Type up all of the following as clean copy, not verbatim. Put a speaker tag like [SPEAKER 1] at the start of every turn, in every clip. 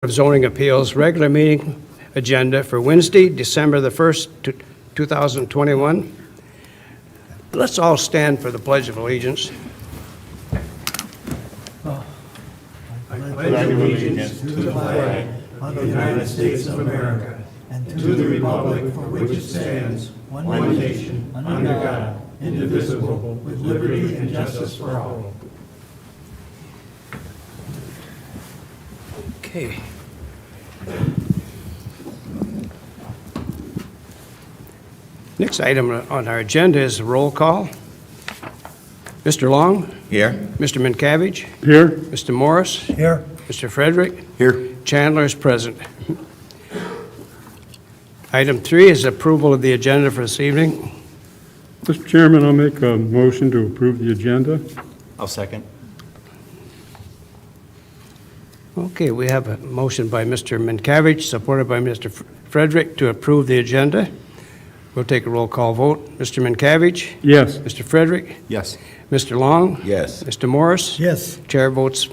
[SPEAKER 1] of Zoning Appeals regular meeting agenda for Wednesday, December the 1st, 2021. Let's all stand for the Pledge of Allegiance.
[SPEAKER 2] I pledge allegiance to the flag of the United States of America and to the republic for which it stands, one nation, under God, indivisible, with liberty and justice for all.
[SPEAKER 1] Okay. Next item on our agenda is a roll call. Mr. Long?
[SPEAKER 3] Here.
[SPEAKER 1] Mr. Minkavage?
[SPEAKER 3] Here.
[SPEAKER 1] Mr. Morris?
[SPEAKER 2] Here.
[SPEAKER 1] Mr. Frederick?
[SPEAKER 3] Here.
[SPEAKER 1] Chandler is present. Item 3 is approval of the agenda for this evening.
[SPEAKER 4] Mr. Chairman, I'll make a motion to approve the agenda.
[SPEAKER 3] I'll second.
[SPEAKER 1] Okay, we have a motion by Mr. Minkavage, supported by Mr. Frederick, to approve the agenda. We'll take a roll call vote. Mr. Minkavage?
[SPEAKER 4] Yes.
[SPEAKER 1] Mr. Frederick?
[SPEAKER 3] Yes.
[SPEAKER 1] Mr. Long?
[SPEAKER 3] Yes.
[SPEAKER 1] Mr. Morris?
[SPEAKER 2] Yes.
[SPEAKER 1] Chair votes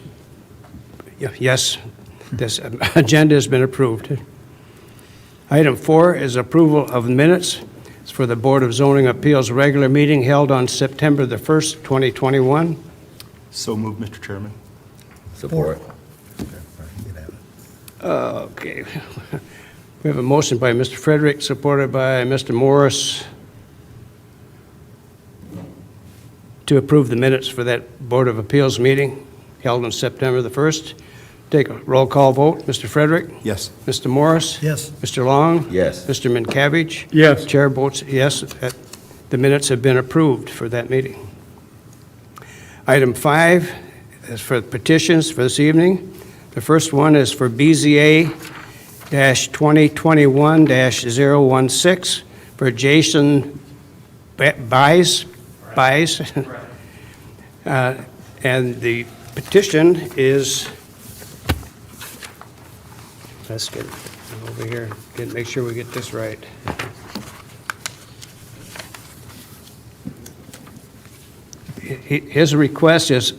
[SPEAKER 1] yes. This agenda has been approved. Item 4 is approval of minutes. It's for the Board of Zoning Appeals regular meeting held on September the 1st, 2021.
[SPEAKER 3] So moved, Mr. Chairman.
[SPEAKER 2] Support.
[SPEAKER 1] Okay. We have a motion by Mr. Frederick, supported by Mr. Morris, to approve the minutes for that Board of Appeals meeting held on September the 1st. Take a roll call vote. Mr. Frederick?
[SPEAKER 3] Yes.
[SPEAKER 1] Mr. Morris?
[SPEAKER 2] Yes.
[SPEAKER 1] Mr. Long?
[SPEAKER 3] Yes.
[SPEAKER 1] Mr. Minkavage?
[SPEAKER 4] Yes.
[SPEAKER 1] Chair votes yes. The minutes have been approved for that meeting. Item 5 is for petitions for this evening. The first one is for BZA-2021-016 for Jason Buys. And the petition is, let's get over here, make sure we get this right. His request is,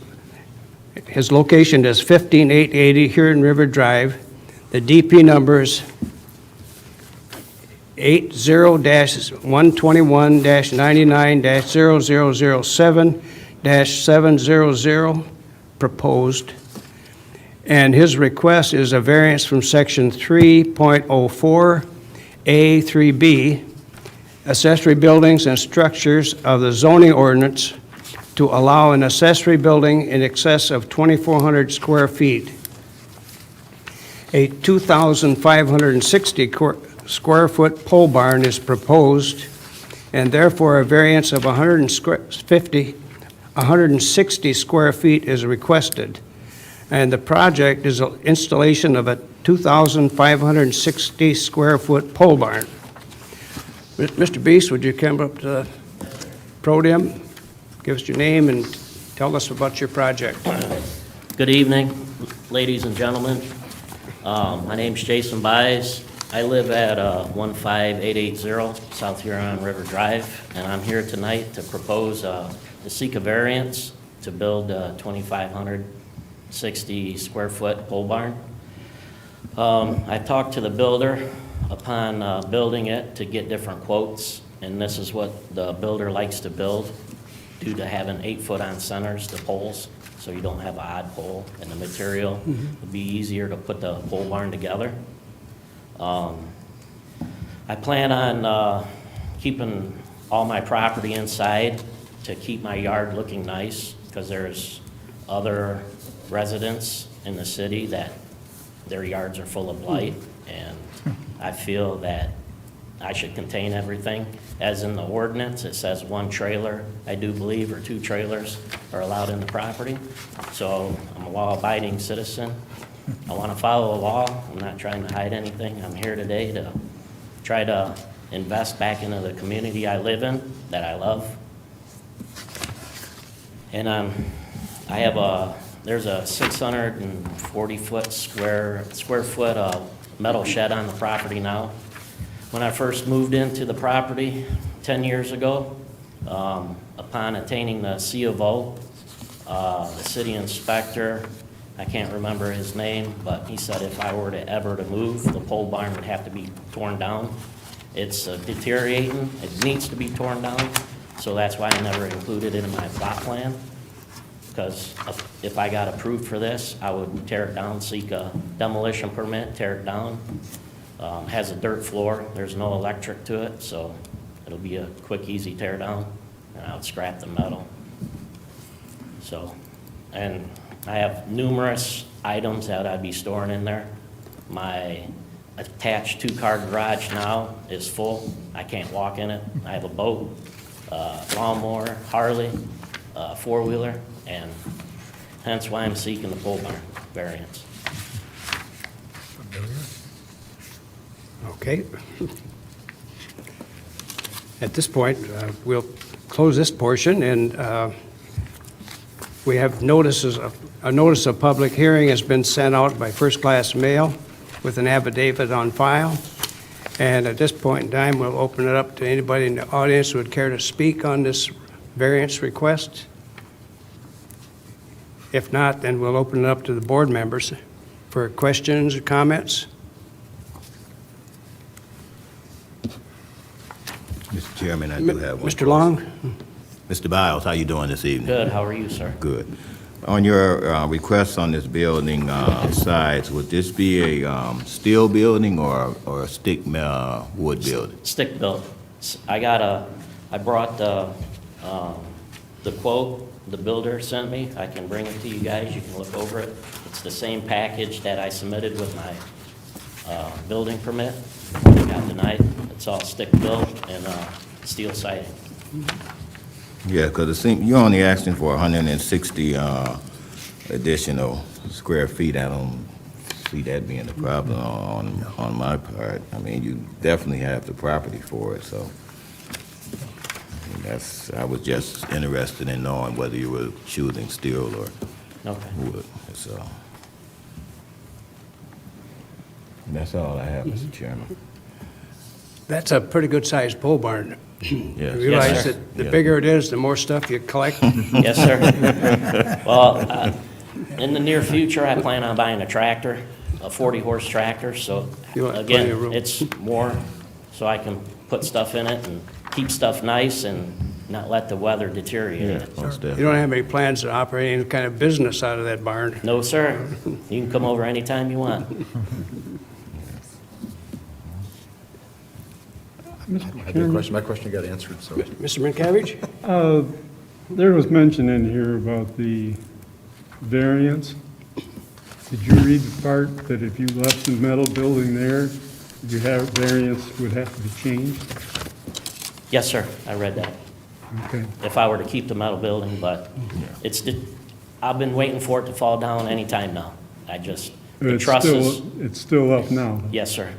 [SPEAKER 1] his location is 15880 Huron River Drive. The DP number is 80-121-99-0007-700 proposed. And his request is a variance from section 3.04A3B, accessory buildings and structures of the zoning ordinance, to allow an accessory building in excess of 2,400 square feet. A 2,560 square foot pole barn is proposed, and therefore a variance of 160 square feet is requested. And the project is an installation of a 2,560 square foot pole barn. Mr. Beast, would you come up to the podium? Give us your name and tell us about your project.
[SPEAKER 5] Good evening, ladies and gentlemen. My name's Jason Buys. I live at 15880 South Huron River Drive, and I'm here tonight to propose to seek a variance to build a 2,560 square foot pole barn. I talked to the builder upon building it to get different quotes, and this is what the builder likes to build, due to having 8-foot on centers, the poles, so you don't have an odd pole, and the material would be easier to put the pole barn together. I plan on keeping all my property inside to keep my yard looking nice, because there's other residents in the city that their yards are full of blight, and I feel that I should contain everything. As in the ordinance, it says 1 trailer, I do believe, or 2 trailers are allowed in the property. So I'm a law-abiding citizen. I want to follow the law. I'm not trying to hide anything. I'm here today to try to invest back into the community I live in, that I love. And there's a 640 square foot metal shed on the property now. When I first moved into the property 10 years ago, upon attaining the C of O, the city inspector I can't remember his name, but he said if I were to ever to move, the pole barn would have to be torn down. It's deteriorating, it needs to be torn down, so that's why I never included it in my plot plan. Because if I got approved for this, I would tear it down, seek a demolition permit, tear it down. Has a dirt floor, there's no electric to it, so it'll be a quick, easy tear down, and I would scrap the metal. So, and I have numerous items that I'd be storing in there. My attached two-car garage now is full. I can't walk in it. I have a boat, lawnmower, Harley, four-wheeler, and hence why I'm seeking the pole barn variance.
[SPEAKER 1] Okay. At this point, we'll close this portion, and we have notices of, a notice of public hearing has been sent out by first-class mail with an affidavit on file. And at this point in time, we'll open it up to anybody in the audience who would care to speak on this variance request. If not, then we'll open it up to the board members for questions or comments.
[SPEAKER 6] Mr. Chairman, I do have one.
[SPEAKER 1] Mr. Long?
[SPEAKER 6] Mr. Biles, how you doing this evening?
[SPEAKER 5] Good, how are you, sir?
[SPEAKER 6] Good. On your request on this building size, would this be a steel building or a stick wood building?
[SPEAKER 5] Stick built. I brought the quote the builder sent me. I can bring it to you guys, you can look over it. It's the same package that I submitted with my building permit. It got denied. It's all stick built and steel siding.
[SPEAKER 6] Yeah, because it seems you're only asking for 160 additional square feet. I don't see that being a problem on my part. I mean, you definitely have the property for it, so. I was just interested in knowing whether you were choosing steel or
[SPEAKER 5] Okay.
[SPEAKER 6] wood, so. That's all I have, Mr. Chairman.
[SPEAKER 1] That's a pretty good-sized pole barn.
[SPEAKER 6] Yes.
[SPEAKER 1] You realize
[SPEAKER 5] Yes, sir.
[SPEAKER 1] that the
[SPEAKER 6] Yeah.
[SPEAKER 1] bigger it is, the more stuff you collect?
[SPEAKER 5] Yes, sir. Well, in the near future, I plan on buying a tractor, a 40-horse tractor, so
[SPEAKER 1] You want plenty of room.
[SPEAKER 5] again, it's more so I can put stuff in it and keep stuff nice and not let the weather deteriorate it.
[SPEAKER 6] Most
[SPEAKER 1] You
[SPEAKER 6] definitely.
[SPEAKER 1] don't have any plans to operate any kind of business out of that barn?
[SPEAKER 5] No, sir. You can come over anytime you want.
[SPEAKER 4] Mr.
[SPEAKER 7] I had a
[SPEAKER 4] Chairman,
[SPEAKER 7] question, my question got answered, so.
[SPEAKER 1] Mr. Minkavich?
[SPEAKER 4] there was mention in here about the variance. Did you read the part that if you left the metal building there, variance would have to be changed?
[SPEAKER 5] Yes, sir. I read that.
[SPEAKER 4] Okay.
[SPEAKER 5] If I were to keep the metal building, but I've been waiting for it to fall down anytime now. The trusses.
[SPEAKER 4] It's still up now.
[SPEAKER 5] Yes, sir.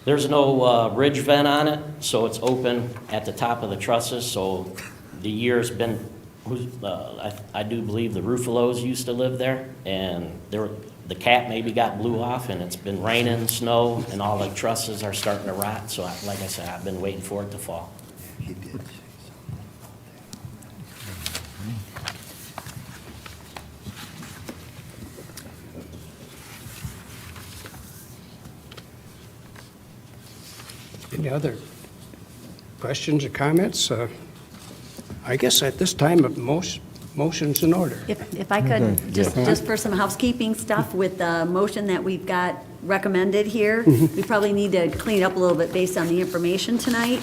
[SPEAKER 5] There's no ridge vent on it, so it's open at the top of the trusses, so the year's been, I do believe the Rufalos used to live there, and the cap maybe got blew off, and it's been raining, snow, and all the trusses are starting to rot, so like I said, I've been waiting for it to fall.
[SPEAKER 1] Any other questions or comments? I guess at this time, motion's in order.
[SPEAKER 2] If I could, just for some housekeeping stuff with the motion that we've got recommended here, we probably need to clean it up a little bit based on the information tonight.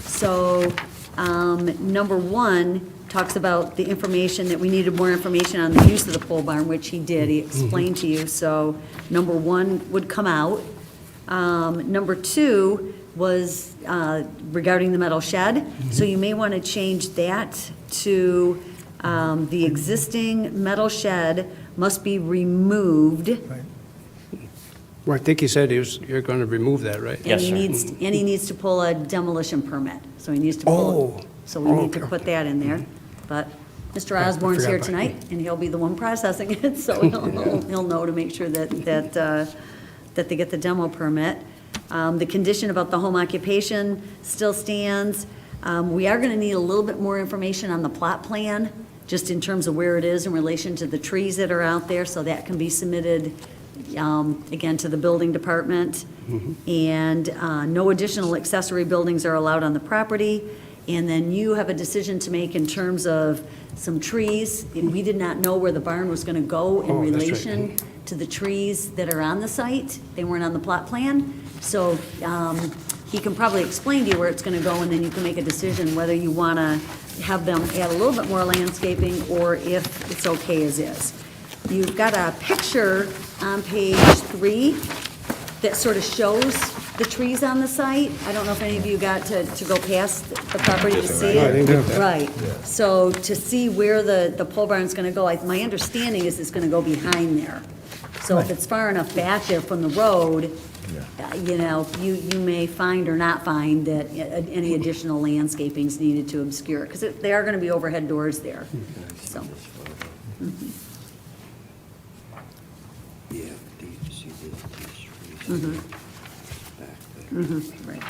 [SPEAKER 2] So, number one talks about the information, that we needed more information on the use of the pole barn, which he did, he explained to you. So, number one would come out. Number two was regarding the metal shed. So you may want to change that to the existing metal shed must be removed.
[SPEAKER 1] Well, I think he said you're going to remove that, right?
[SPEAKER 5] Yes, sir.
[SPEAKER 2] And he needs to pull a demolition permit. So he needs to pull.
[SPEAKER 1] Oh.
[SPEAKER 2] So we need to
[SPEAKER 1] Okay.
[SPEAKER 2] put that in there. But Mr. Osborne's here
[SPEAKER 1] about-
[SPEAKER 2] tonight, and he'll be the one processing it, so he'll know to make sure that they get the demo permit. The condition about the home occupation still stands. We are going to need a little bit more information on the plot plan,
[SPEAKER 7] just in terms of where it is in relation to the trees that are out there, so that can be submitted, again, to the building department. And no additional accessory buildings are allowed on the property. And then you have a decision to make in terms of some trees. And we did not know where the barn was going to go in
[SPEAKER 1] Oh, that's right.
[SPEAKER 7] relation to the trees that are on the site. They weren't on the plot plan. So he can probably explain to you where it's going to go, and then you can make a decision whether you want to have them add a little bit more landscaping or if it's okay as is. You've got a picture on page 3 that sort of shows the trees on the site. I don't know if any of you got to go past the property to see
[SPEAKER 1] I didn't
[SPEAKER 7] it.
[SPEAKER 1] get that.
[SPEAKER 7] Right. So to see where the pole barn's going to go, my understanding is it's going to go behind there. So if it's far enough back there from the road, you know, you may find or not find that any additional landscaping's needed to obscure, because they are going to be overhead doors there, so. Right.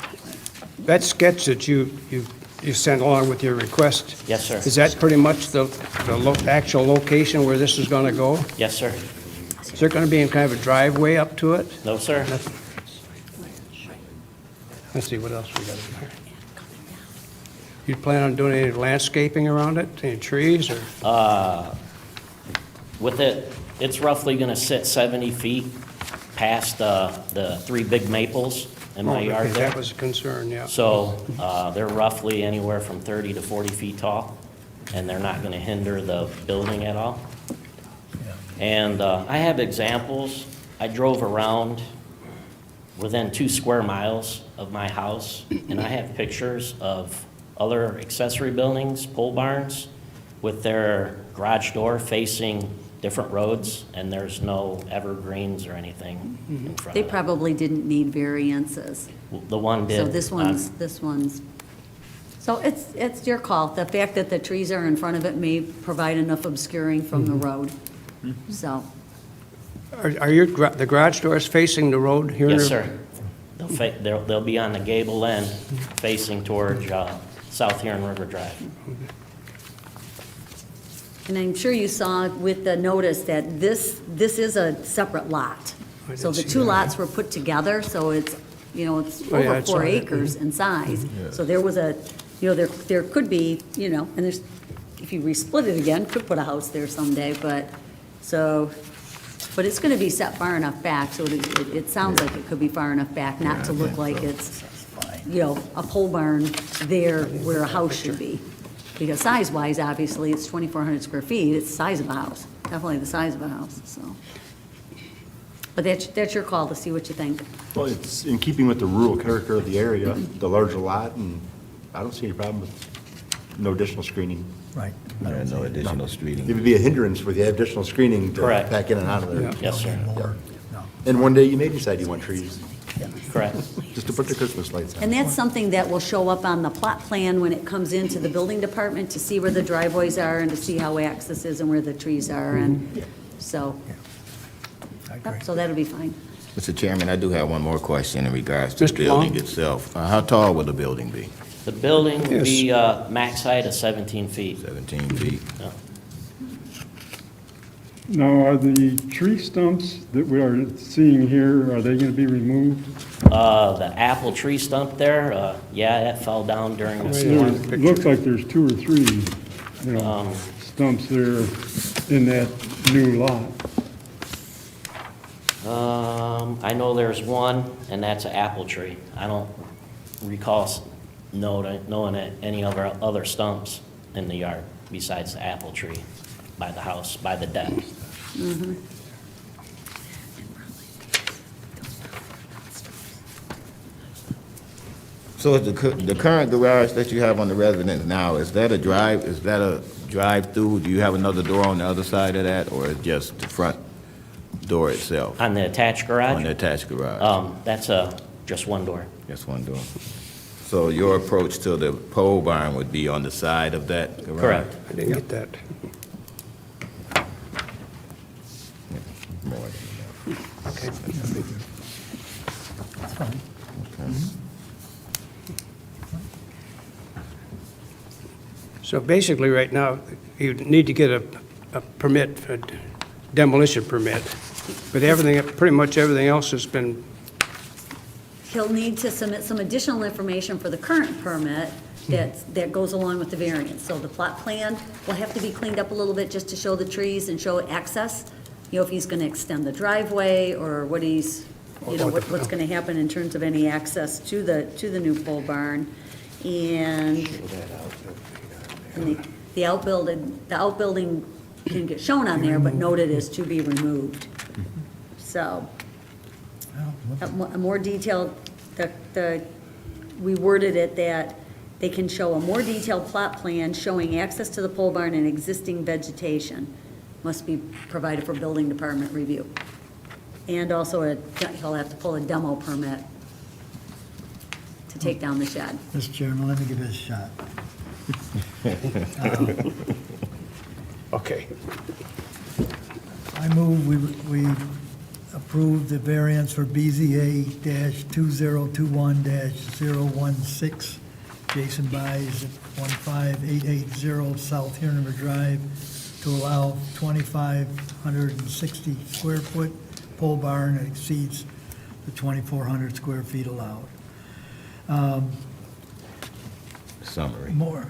[SPEAKER 1] That sketch that you sent along with your request,
[SPEAKER 5] Yes, sir.
[SPEAKER 1] is that pretty much the actual location where this is going to go?
[SPEAKER 5] Yes, sir.
[SPEAKER 1] Is there going to be any kind of a driveway up to it?
[SPEAKER 5] No, sir.
[SPEAKER 1] Let's see, what else we got in there? You plan on doing any landscaping around it, any trees, or?
[SPEAKER 5] With it, it's roughly going to sit 70 feet past the 3 big maples in my
[SPEAKER 1] Oh,
[SPEAKER 5] yard
[SPEAKER 1] okay,
[SPEAKER 5] there.
[SPEAKER 1] that was a concern, yeah.
[SPEAKER 5] So they're roughly anywhere from 30 to 40 feet tall, and they're not going to hinder the building at all. And I have examples. I drove around within 2 square miles of my house, and I have pictures of other accessory buildings, pole barns, with their garage door facing different roads, and there's no evergreens or anything in front
[SPEAKER 7] They
[SPEAKER 5] of it.
[SPEAKER 7] probably didn't need variances.
[SPEAKER 5] The one did.
[SPEAKER 7] So this one's, so it's your call. The fact that the trees are in front of it may provide enough obscuring from the road, so.
[SPEAKER 1] Are the garage doors facing the road here?
[SPEAKER 5] Yes, sir. They'll be on the gable end facing towards South Huron River Drive.
[SPEAKER 7] And I'm sure you saw with the notice that this is a separate lot.
[SPEAKER 1] I
[SPEAKER 7] So
[SPEAKER 1] did
[SPEAKER 7] the
[SPEAKER 1] see
[SPEAKER 7] two
[SPEAKER 1] that.
[SPEAKER 7] lots were put together, so it's, it's
[SPEAKER 1] Oh, yeah,
[SPEAKER 7] over
[SPEAKER 1] I saw
[SPEAKER 7] 4
[SPEAKER 1] that.
[SPEAKER 7] acres in size. So there was there could be, and there's, if you resplit it again, could put a house there someday, but it's gonna be set far enough back, so it sounds like it could be far enough back not to look like it's, a pole barn there where a house should be. Because size-wise, obviously, it's 2,400 square feet, it's the size of a house, definitely the size of a house, so. But that's your call to see what you think.
[SPEAKER 3] Well, it's in keeping with the rural character of the area, the larger lot, and I don't see any problem with no additional screening.
[SPEAKER 2] Right.
[SPEAKER 6] Yeah, no additional
[SPEAKER 3] It
[SPEAKER 6] streeting.
[SPEAKER 3] would be a hindrance with the additional screening to
[SPEAKER 5] Correct.
[SPEAKER 3] pack in and out of there.
[SPEAKER 1] Yeah.
[SPEAKER 5] Yes, sir.
[SPEAKER 2] No.
[SPEAKER 3] And one day you may decide you want trees,
[SPEAKER 5] Correct.
[SPEAKER 3] just to put the Christmas lights on.
[SPEAKER 7] And that's something that will show up on the plot plan when it comes into the building department to see where the driveways are and to see how access is and where the trees are, and so,
[SPEAKER 2] I agree.
[SPEAKER 7] so that'll be fine.
[SPEAKER 6] Mr. Chairman, I do have one more question in regards to the
[SPEAKER 1] Mr.
[SPEAKER 6] building
[SPEAKER 1] Long?
[SPEAKER 6] itself. How tall will the building be?
[SPEAKER 5] The building will be
[SPEAKER 1] Yes.
[SPEAKER 5] max height of 17 feet.
[SPEAKER 6] 17 feet?
[SPEAKER 5] Yeah.
[SPEAKER 4] Now, are the tree stumps that we are seeing here, are they going to be removed?
[SPEAKER 5] The apple tree stump there, yeah, that fell down during the storm.
[SPEAKER 4] It looks like there's 2 or 3, stumps there in that new lot.
[SPEAKER 5] I know there's one, and that's an apple tree. I don't recall knowing any other stumps in the yard besides the apple tree by the house, by the deck.
[SPEAKER 6] So is the current garage that you have on the residence now, is that a drive-through? Do you have another door on the other side of that, or is just the front door itself
[SPEAKER 5] On the attached
[SPEAKER 6] on
[SPEAKER 5] garage,
[SPEAKER 6] the attached garage?
[SPEAKER 5] that's just one door.
[SPEAKER 6] Just one door. So your approach to the pole barn would be on the side of that garage?
[SPEAKER 5] Correct.
[SPEAKER 1] I didn't get that.
[SPEAKER 6] More than enough.
[SPEAKER 1] Okay.
[SPEAKER 2] That's fine.
[SPEAKER 1] So basically, right now, you need to get a permit, a demolition permit, but everything, pretty much everything else has been,
[SPEAKER 7] He'll need to submit some additional information for the current permit that goes along with the variance. So the plot plan will have to be cleaned up a little bit just to show the trees and show access. You know, if he's gonna extend the driveway or what he's, you know, what's gonna happen in terms of any access to the new pole barn. And the outbuilding can get shown on there, but noted as to be removed. So, a more detailed, we worded it that they can show a more detailed plot plan showing access to the pole barn and existing vegetation must be provided for building department review. And also, he'll have to pull a demo permit to take down the shed.
[SPEAKER 2] Mr. Chairman, let me give it a shot.
[SPEAKER 1] okay.
[SPEAKER 2] I move we approve the variance for BZA-2021-016, Jason Buys at 15880 South Hanover Drive, to allow 2,560 square foot pole barn that exceeds the 2,400 square feet allowed.
[SPEAKER 6] Summary.
[SPEAKER 2] More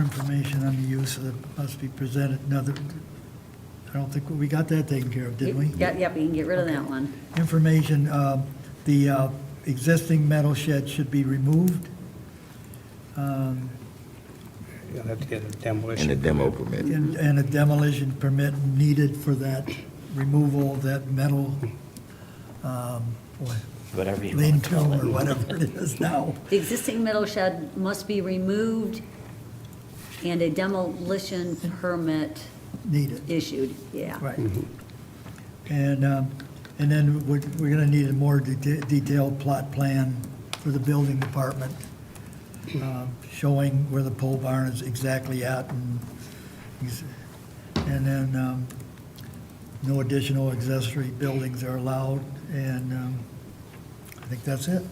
[SPEAKER 2] information on the use of must be presented another, I don't think, we got that taken care of, didn't we?
[SPEAKER 7] Yep, you can get rid of that one.
[SPEAKER 2] Information, the existing metal shed should be removed.
[SPEAKER 1] You'll have to get a
[SPEAKER 6] And
[SPEAKER 1] demolition.
[SPEAKER 6] a demo permit.
[SPEAKER 2] And a demolition permit needed for that removal of that metal,
[SPEAKER 5] Whatever you want to
[SPEAKER 2] lean-to
[SPEAKER 5] call
[SPEAKER 2] or
[SPEAKER 5] it.
[SPEAKER 2] whatever it is now.
[SPEAKER 7] The existing metal shed must be removed and a demolition permit
[SPEAKER 2] Needed,
[SPEAKER 7] issued, yeah.
[SPEAKER 2] right. And then we're gonna need a more detailed plot plan for the building department, showing where the pole barn is exactly at, and then no additional accessory buildings are allowed, and I think that's it.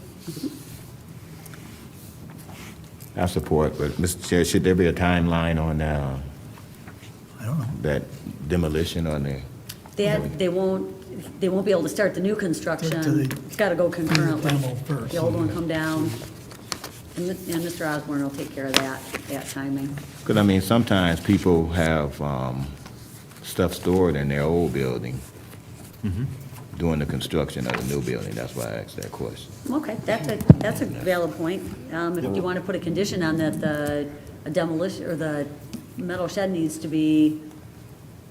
[SPEAKER 6] I support, but Mr. Chair, should there be a timeline on
[SPEAKER 2] I don't know.
[SPEAKER 6] that demolition on there?
[SPEAKER 7] They won't be able to start the new construction.
[SPEAKER 2] To the-
[SPEAKER 7] It's gotta go concurrently.
[SPEAKER 2] demo first.
[SPEAKER 7] The old one come down, and Mr. Osborne will take care of that timing.
[SPEAKER 6] Because, I mean, sometimes people have stuff stored in their old building during the construction of the new building. That's why I asked that question.
[SPEAKER 7] Okay, that's a valid point. If you wanna put a condition on that, a demolition, or the metal shed needs to be,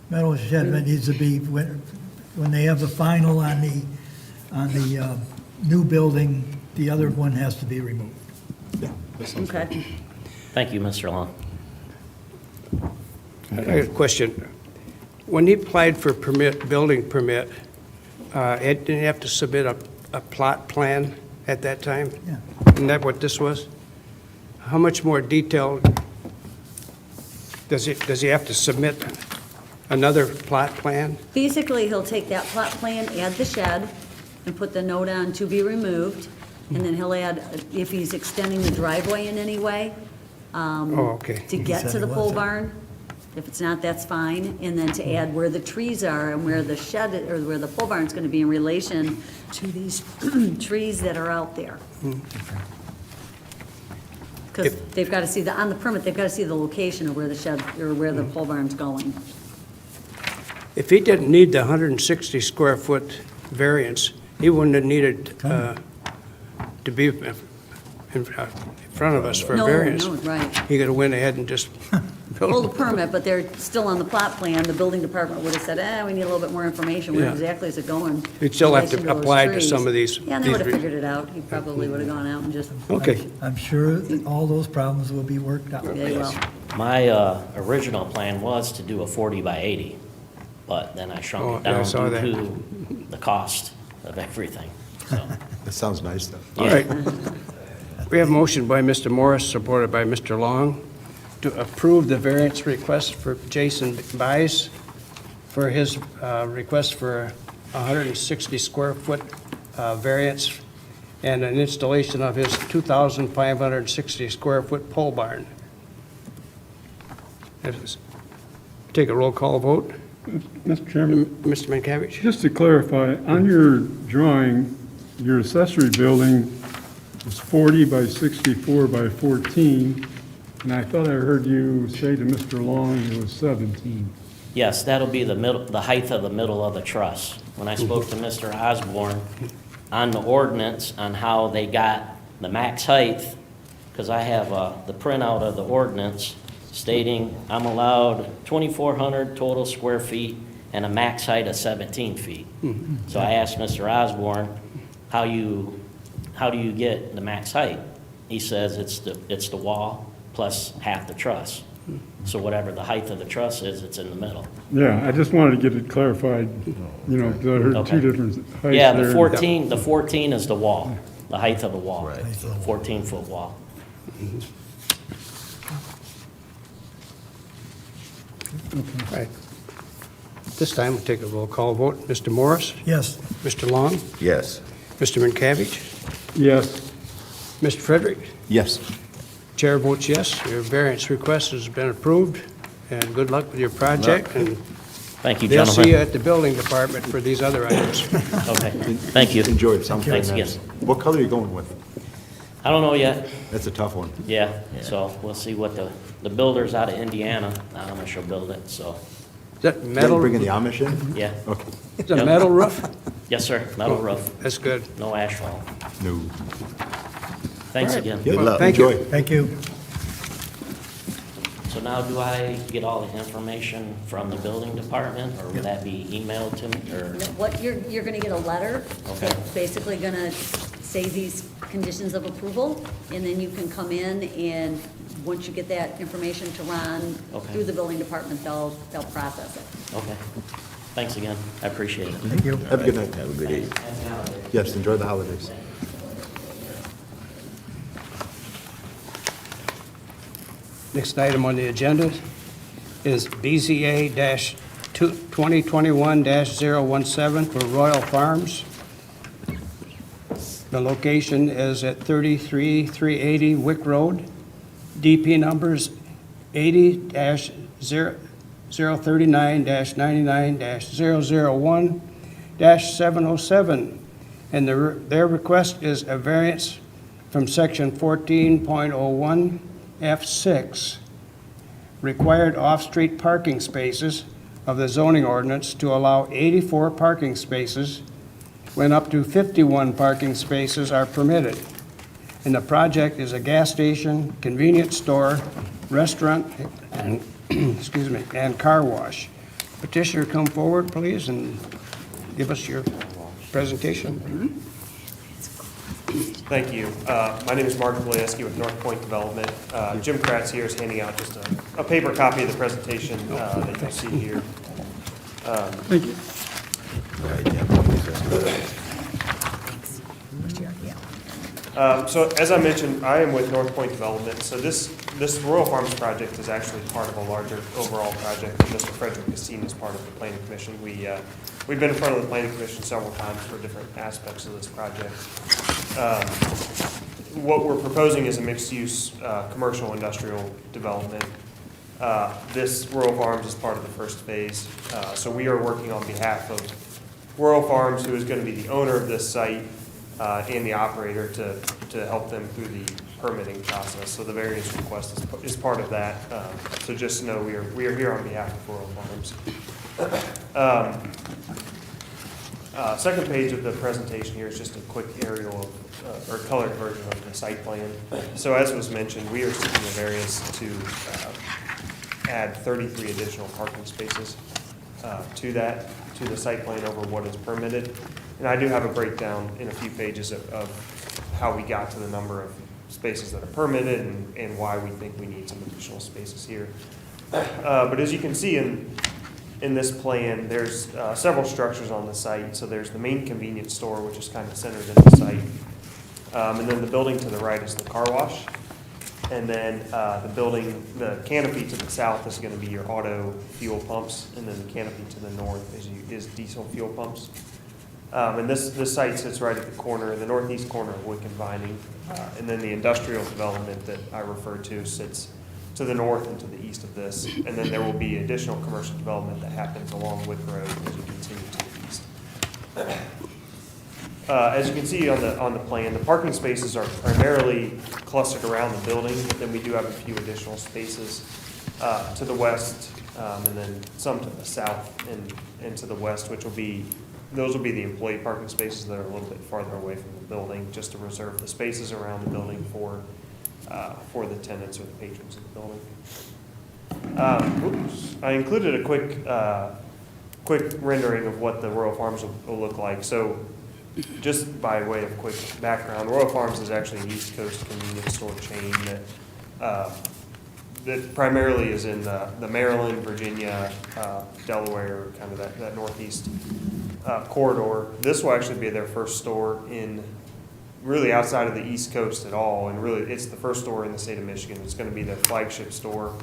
[SPEAKER 2] Metal shed that needs to be, when they have the final on the new building, the other one has to be removed.
[SPEAKER 7] okay.
[SPEAKER 5] Thank you, Mr. Long.
[SPEAKER 1] I got a question. When he applied for building permit, Ed didn't have to submit a plot plan at that time?
[SPEAKER 2] Yeah.
[SPEAKER 1] Isn't that what this was? How much more detailed does he have to submit another plot plan?
[SPEAKER 7] Basically, he'll take that plot plan, add the shed, and put the note on to be removed, and then he'll add, if he's extending the driveway in any way,
[SPEAKER 1] Oh, okay.
[SPEAKER 7] to get
[SPEAKER 2] said
[SPEAKER 7] to the
[SPEAKER 2] he
[SPEAKER 7] pole
[SPEAKER 2] wasn't.
[SPEAKER 7] barn. If it's not, that's fine. And then to add where the trees are and where the shed, or where the pole barn's gonna be in relation to these trees that are out there. Because they've gotta see on the permit, they've gotta see the location of where the shed, or where the pole barn's going.
[SPEAKER 1] If he didn't need the 160 square foot variance, he wouldn't have needed to be in front of us for a variance.
[SPEAKER 7] No, right.
[SPEAKER 1] He could have went ahead and just
[SPEAKER 7] Pulled a
[SPEAKER 1] built.
[SPEAKER 7] permit, but they're still on the plot plan. The building department would have said, we need a little bit more information. Where
[SPEAKER 1] Yeah.
[SPEAKER 7] exactly is it going?
[SPEAKER 1] You'd still have to
[SPEAKER 7] in relation those
[SPEAKER 1] apply to
[SPEAKER 7] trees?
[SPEAKER 1] some of these-
[SPEAKER 7] Yeah, and they would have
[SPEAKER 1] these re-
[SPEAKER 7] figured it out. He probably would have gone out and just,
[SPEAKER 1] Okay.
[SPEAKER 2] I'm sure that all those problems will be worked out.
[SPEAKER 7] yeah, well,
[SPEAKER 5] My original plan was to do a 40 by 80, but then I shrunk
[SPEAKER 1] Oh,
[SPEAKER 5] it
[SPEAKER 1] yeah, I
[SPEAKER 5] down
[SPEAKER 1] saw
[SPEAKER 5] due
[SPEAKER 1] that.
[SPEAKER 5] to the cost of everything, so.
[SPEAKER 3] That sounds nice, though.
[SPEAKER 1] All right. We have a motion by Mr. Morris, supported by Mr. Long, to approve the variance request for Jason Buys for his request for 160 square foot variance and an installation of his 2,560 square foot pole barn. Take a roll call vote.
[SPEAKER 4] Mr. Chairman,
[SPEAKER 1] Mr. Minkavich?
[SPEAKER 4] just to clarify, on your drawing, your accessory building is 40 by 64 by 14, and I thought I heard you say to Mr. Long it was 17.
[SPEAKER 5] Yes, that'll be the height of the middle of the truss. When I spoke to Mr. Osborne on the ordinance on how they got the max height, because I have the printout of the ordinance stating I'm allowed 2,400 total square feet and a max height of 17 feet. So I asked Mr. Osborne, how do you get the max height? He says it's the wall plus half the truss. So whatever the height of the truss is, it's in the middle.
[SPEAKER 4] Yeah, I just wanted to get it clarified, you know, 'cause I heard
[SPEAKER 5] Okay.
[SPEAKER 4] two different heights there.
[SPEAKER 5] Yeah, the 14 is the wall, the height of the wall.
[SPEAKER 6] Right.
[SPEAKER 5] 14-foot wall.
[SPEAKER 1] Right. This time, we'll take a roll call vote. Mr. Morris?
[SPEAKER 2] Yes.
[SPEAKER 1] Mr. Long?
[SPEAKER 6] Yes.
[SPEAKER 1] Mr. Minkavich?
[SPEAKER 4] Yes,
[SPEAKER 1] Mr. Frederick?
[SPEAKER 3] Yes.
[SPEAKER 1] Chair votes yes. Your variance request has been approved, and good luck with your project. And
[SPEAKER 5] Thank you,
[SPEAKER 1] they'll see you
[SPEAKER 5] gentlemen.
[SPEAKER 1] at the building department for these other items.
[SPEAKER 5] Okay, thank you.
[SPEAKER 3] Enjoy it, sounds very
[SPEAKER 5] Thanks
[SPEAKER 3] nice.
[SPEAKER 5] again.
[SPEAKER 3] What color are you going with?
[SPEAKER 5] I don't know yet.
[SPEAKER 3] That's a tough one.
[SPEAKER 5] Yeah, so we'll see what the builder's out of Indiana. I don't know if she'll build it, so,
[SPEAKER 1] Is that metal?
[SPEAKER 3] Bringing the Amish in?
[SPEAKER 5] yeah.
[SPEAKER 3] Okay.
[SPEAKER 1] Is that a metal roof?
[SPEAKER 5] Yes, sir, metal roof,
[SPEAKER 1] That's good.
[SPEAKER 5] no asphalt.
[SPEAKER 3] No.
[SPEAKER 5] Thanks
[SPEAKER 1] All right.
[SPEAKER 5] again.
[SPEAKER 3] Good
[SPEAKER 1] Well,
[SPEAKER 3] luck.
[SPEAKER 1] thank you.
[SPEAKER 3] Enjoy.
[SPEAKER 2] Thank you.
[SPEAKER 5] So now do I get all the information from the building department, or will that be emailed to me, or?
[SPEAKER 7] What, you're gonna get a letter
[SPEAKER 5] Okay.
[SPEAKER 7] that's basically gonna say these conditions of approval, and then you can come in and, once you get that information to Ron,
[SPEAKER 5] Okay.
[SPEAKER 7] through the building department, they'll process it.
[SPEAKER 5] Okay, thanks again, I appreciate it.
[SPEAKER 2] Thank you.
[SPEAKER 3] Have a good night.
[SPEAKER 6] Have a good evening.
[SPEAKER 3] Yes, enjoy the holidays.
[SPEAKER 1] Next item on the agenda is BZA-2021-017 for Royal Farms. The location is at 33380 Wick Road. DP numbers 80-039-99-001-707. And their request is a variance from section 14.01 F6, required off-street parking spaces of the zoning ordinance to allow 84 parking spaces when up to 51 parking spaces are permitted. And the project is a gas station, convenience store, restaurant, and, excuse me, and car wash. Petitioner, come forward, please, and give us your presentation.
[SPEAKER 8] Thank you. My name is Mark Polieski with North Point Development. Jim Kratz here is handing out just a paper copy of the presentation that you'll see here.
[SPEAKER 4] thank you.
[SPEAKER 6] All right, Jim.
[SPEAKER 8] So as I mentioned, I am with North Point Development. So this Royal Farms project is actually part of a larger overall project that Mr. Frederick has seen as part of the Planning Commission. We've been in front of the Planning Commission several times for different aspects of this project. What we're proposing is a mixed-use commercial industrial development. This Royal Farms is part of the first phase. So we are working on behalf of Royal Farms, who is going to be the owner of this site, and the operator to help them through the permitting process. So the variance request is part of that. So just know we are here on behalf of Royal Farms. Second page of the presentation here is just a quick aerial or colored version of the site plan. So as was mentioned, we are seeking a variance to add 33 additional parking spaces to the site plan over what is permitted. And I do have a breakdown in a few pages of how we got to the number of spaces that are permitted and why we think we need some additional spaces here. But as you can see in this plan, there's several structures on the site. So there's the main convenience store, which is kind of centered in the site. And then the building to the right is the car wash. And then the canopy to the south is going to be your auto fuel pumps. And then the canopy to the north is diesel fuel pumps. And this site sits right at the corner, the northeast corner of Wick and Vining. And then the industrial development that I referred to sits to the north and to the east of this. And then there will be additional commercial development that happens along Wick Road as you continue to the east. As you can see on the plan, the parking spaces are primarily clustered around the building, but then we do have a few additional spaces to the west, and then some to the south and to the west, those will be the employee parking spaces that are a little bit farther away from the building, just to reserve the spaces around the building for the tenants or the patrons of the building. I included a quick rendering of what the Royal Farms will look like. So just by way of quick background, Royal Farms is actually an East Coast convenience store chain that primarily is in the Maryland, Virginia, Delaware, kind of that northeast corridor. This will actually be their first store in really outside of the East Coast at all, and really it's the first store in the state of Michigan. It's going to be their flagship store.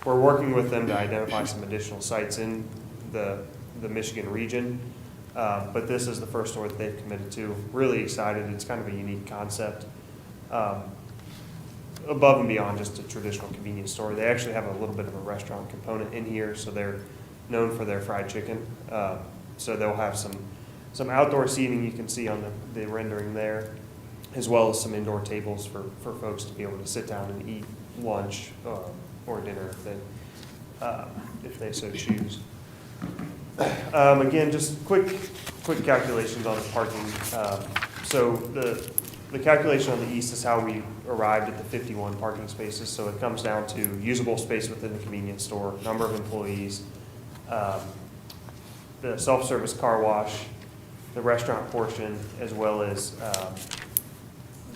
[SPEAKER 8] We're working with them to identify some additional sites in the Michigan region, but this is the first store that they've committed to. Really excited. It's kind of a unique concept. Above and beyond just a traditional convenience store, they actually have a little bit of a restaurant component in here, so they're known for their fried chicken. So they'll have some outdoor seating you can see on the rendering there, as well as some indoor tables for folks to be able to sit down and eat lunch or dinner if they so choose. Again, just quick calculations on the parking. So the calculation on the east is how we arrived at the 51 parking spaces. So it comes down to usable space within the convenience store, number of employees, the self-service car wash, the restaurant portion, as well as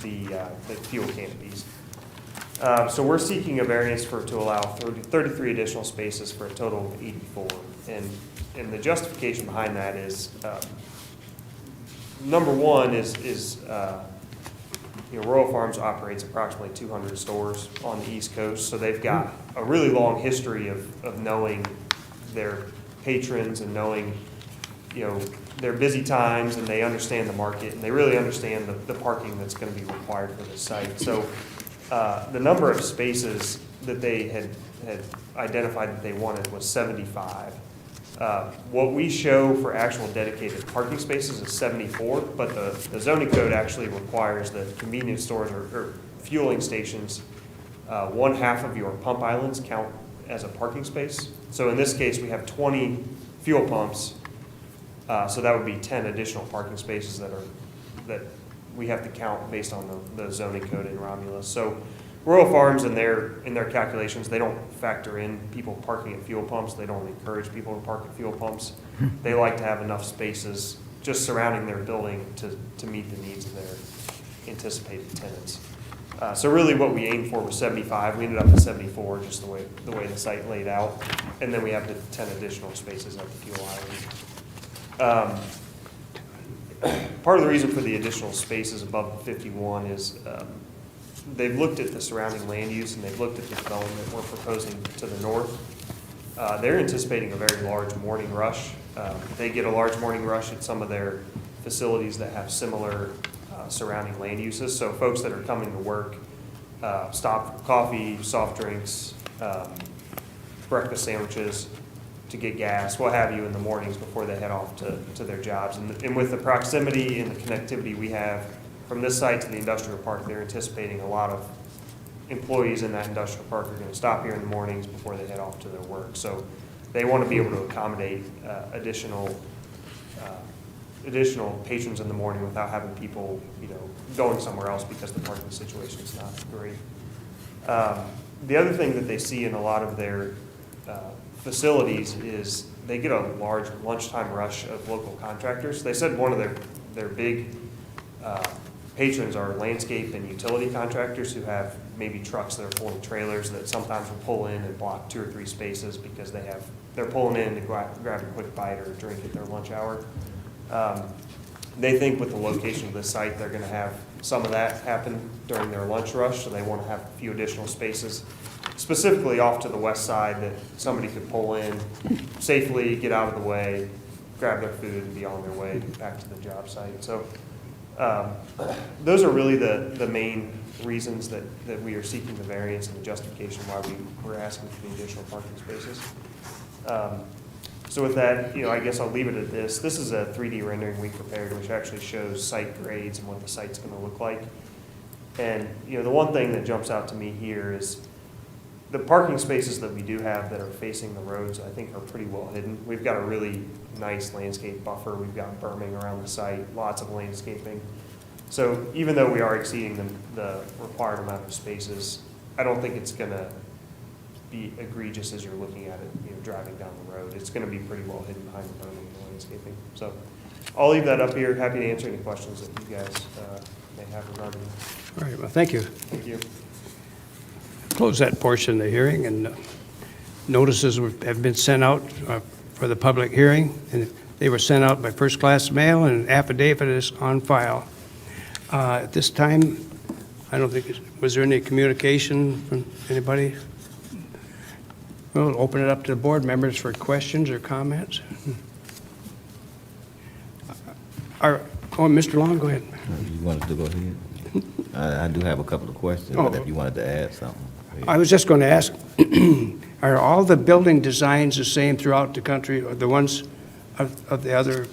[SPEAKER 8] the fuel canopies. So we're seeking a variance to allow 33 additional spaces for a total of 84. And the justification behind that is, number one is Royal Farms operates approximately 200 stores on the East Coast, so they've got a really long history of knowing their patrons and knowing, their busy times, and they understand the market, and they really understand the parking that's going to be required for the site. So the number of spaces that they had identified that they wanted was 75. What we show for actual dedicated parking spaces is 74, but the zoning code actually requires that convenience stores or fueling stations, 1/2 of your pump islands count as a parking space. So in this case, we have 20 fuel pumps, so that would be 10 additional parking spaces that we have to count based on the zoning code in Romulus. So Royal Farms, in their calculations, they don't factor in people parking at fuel pumps. They don't encourage people to park at fuel pumps. They like to have enough spaces just surrounding their building to meet the needs of their anticipated tenants. So really what we aimed for was 75. We ended up at 74, just the way the site laid out. And then we have the 10 additional spaces at the fuel island. Part of the reason for the additional spaces above the 51 is they've looked at the surrounding land use and they've looked at the development we're proposing to the north. They're anticipating a very large morning rush. They get a large morning rush at some of their facilities that have similar surrounding land uses. So folks that are coming to work stop for coffee, soft drinks, breakfast sandwiches, to get gas, what have you, in the mornings before they head off to their jobs. And with the proximity and the connectivity we have from this site to the industrial park, they're anticipating a lot of employees in that industrial park are going to stop here in the mornings before they head off to their work. So they want to be able to accommodate additional patrons in the morning without having people, going somewhere else because the parking situation is not great. The other thing that they see in a lot of their facilities is they get a large lunchtime rush of local contractors. They said one of their big patrons are landscape and utility contractors who have maybe trucks that are pulling trailers that sometimes will pull in and block 2 or 3 spaces because they're pulling in to grab a quick bite or a drink at their lunch hour. They think with the location of the site, they're going to have some of that happen during their lunch rush, so they want to have a few additional spaces, specifically off to the west side, that somebody could pull in safely, get out of the way, grab their food, and be on their way back to the job site. So Those are really the main reasons that we are seeking the variance and the justification why we're asking for the additional parking spaces. So with that, I guess I'll leave it at this. This is a 3D rendering we prepared, which actually shows site grades and what the site's going to look like. And, the one thing that jumps out to me here is the parking spaces that we do have that are facing the roads, I think, are pretty well hidden. We've got a really nice landscape buffer. We've got berming around the site, lots of landscaping. So even though we are exceeding the required amount of spaces, I don't think it's going to be egregious as you're looking at it, driving down the road. It's going to be pretty well hidden behind the berming and the landscaping. So I'll leave that up here. Happy to answer any questions that you guys may have regarding it.
[SPEAKER 1] All right, well, thank you.
[SPEAKER 8] Thank you.
[SPEAKER 1] Close that portion of the hearing, and notices have been sent out for the public hearing, and they were sent out by first-class mail, and an affidavit is on file. At this time, I don't think, was there any communication from anybody? We'll open it up to the board members for questions or comments. Mr. Long, go ahead.
[SPEAKER 6] You wanted to go ahead? I do have a couple of questions, but if you wanted to add something.
[SPEAKER 1] I was just going to ask, are all the building designs the same throughout the country, or the ones of the other,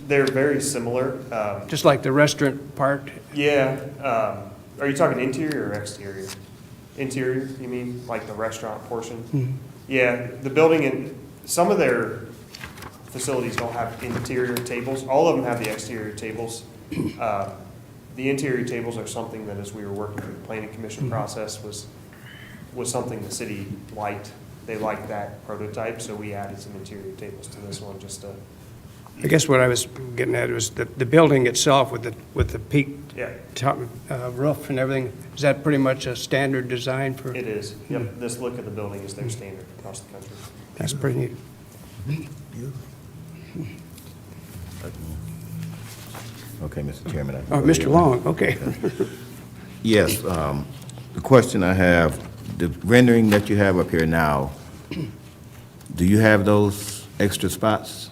[SPEAKER 8] They're very similar.
[SPEAKER 1] just like the restaurant part?
[SPEAKER 8] Yeah. Are you talking interior or exterior? Interior, you mean, like the restaurant portion? Yeah, the building, and some of their facilities don't have interior tables. All of them have the exterior tables. The interior tables are something that, as we were working through the planning commission process, was something the city liked. They liked that prototype, so we added some interior tables to this one just to.
[SPEAKER 1] I guess what I was getting at was the building itself with the peaked
[SPEAKER 8] Yeah,
[SPEAKER 1] top roof and everything. Is that pretty much a standard design for?
[SPEAKER 8] it is. Yep, this look of the building is their standard across the country.
[SPEAKER 1] That's pretty neat.
[SPEAKER 6] Okay, Mr. Chairman. I can
[SPEAKER 1] Oh,
[SPEAKER 6] go
[SPEAKER 1] Mr.
[SPEAKER 6] ahead.
[SPEAKER 1] Long, okay.
[SPEAKER 6] Yes, the question I have, the rendering that you have up here now, do you have those extra spots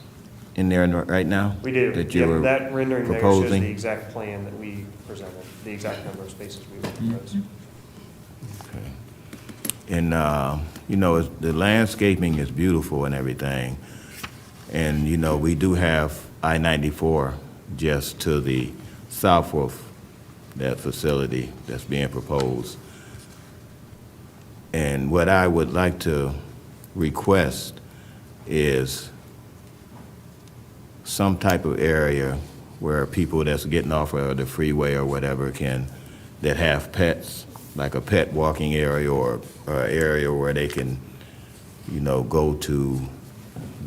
[SPEAKER 6] in there right now?
[SPEAKER 8] We do.
[SPEAKER 6] That you
[SPEAKER 8] Yep,
[SPEAKER 6] were
[SPEAKER 8] that rendering there shows
[SPEAKER 6] proposing?
[SPEAKER 8] the exact plan that we presented, the exact number of spaces we would propose.
[SPEAKER 6] And, the landscaping is beautiful and everything. And, we do have I-94 just to the south of that facility that's being proposed. And what I would like to request is some type of area where people that's getting off of the freeway or whatever that have pets, like a pet walking area or an area where they can, go to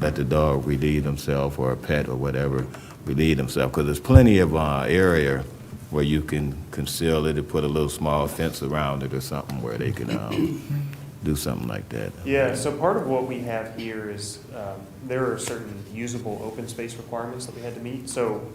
[SPEAKER 6] let the dog relieve themselves or a pet or whatever relieve themselves. Because there's plenty of area where you can conceal it and put a little small fence around it or something where they can do something like that.
[SPEAKER 8] Yeah, so part of what we have here is there are certain usable open space requirements that we had to meet. So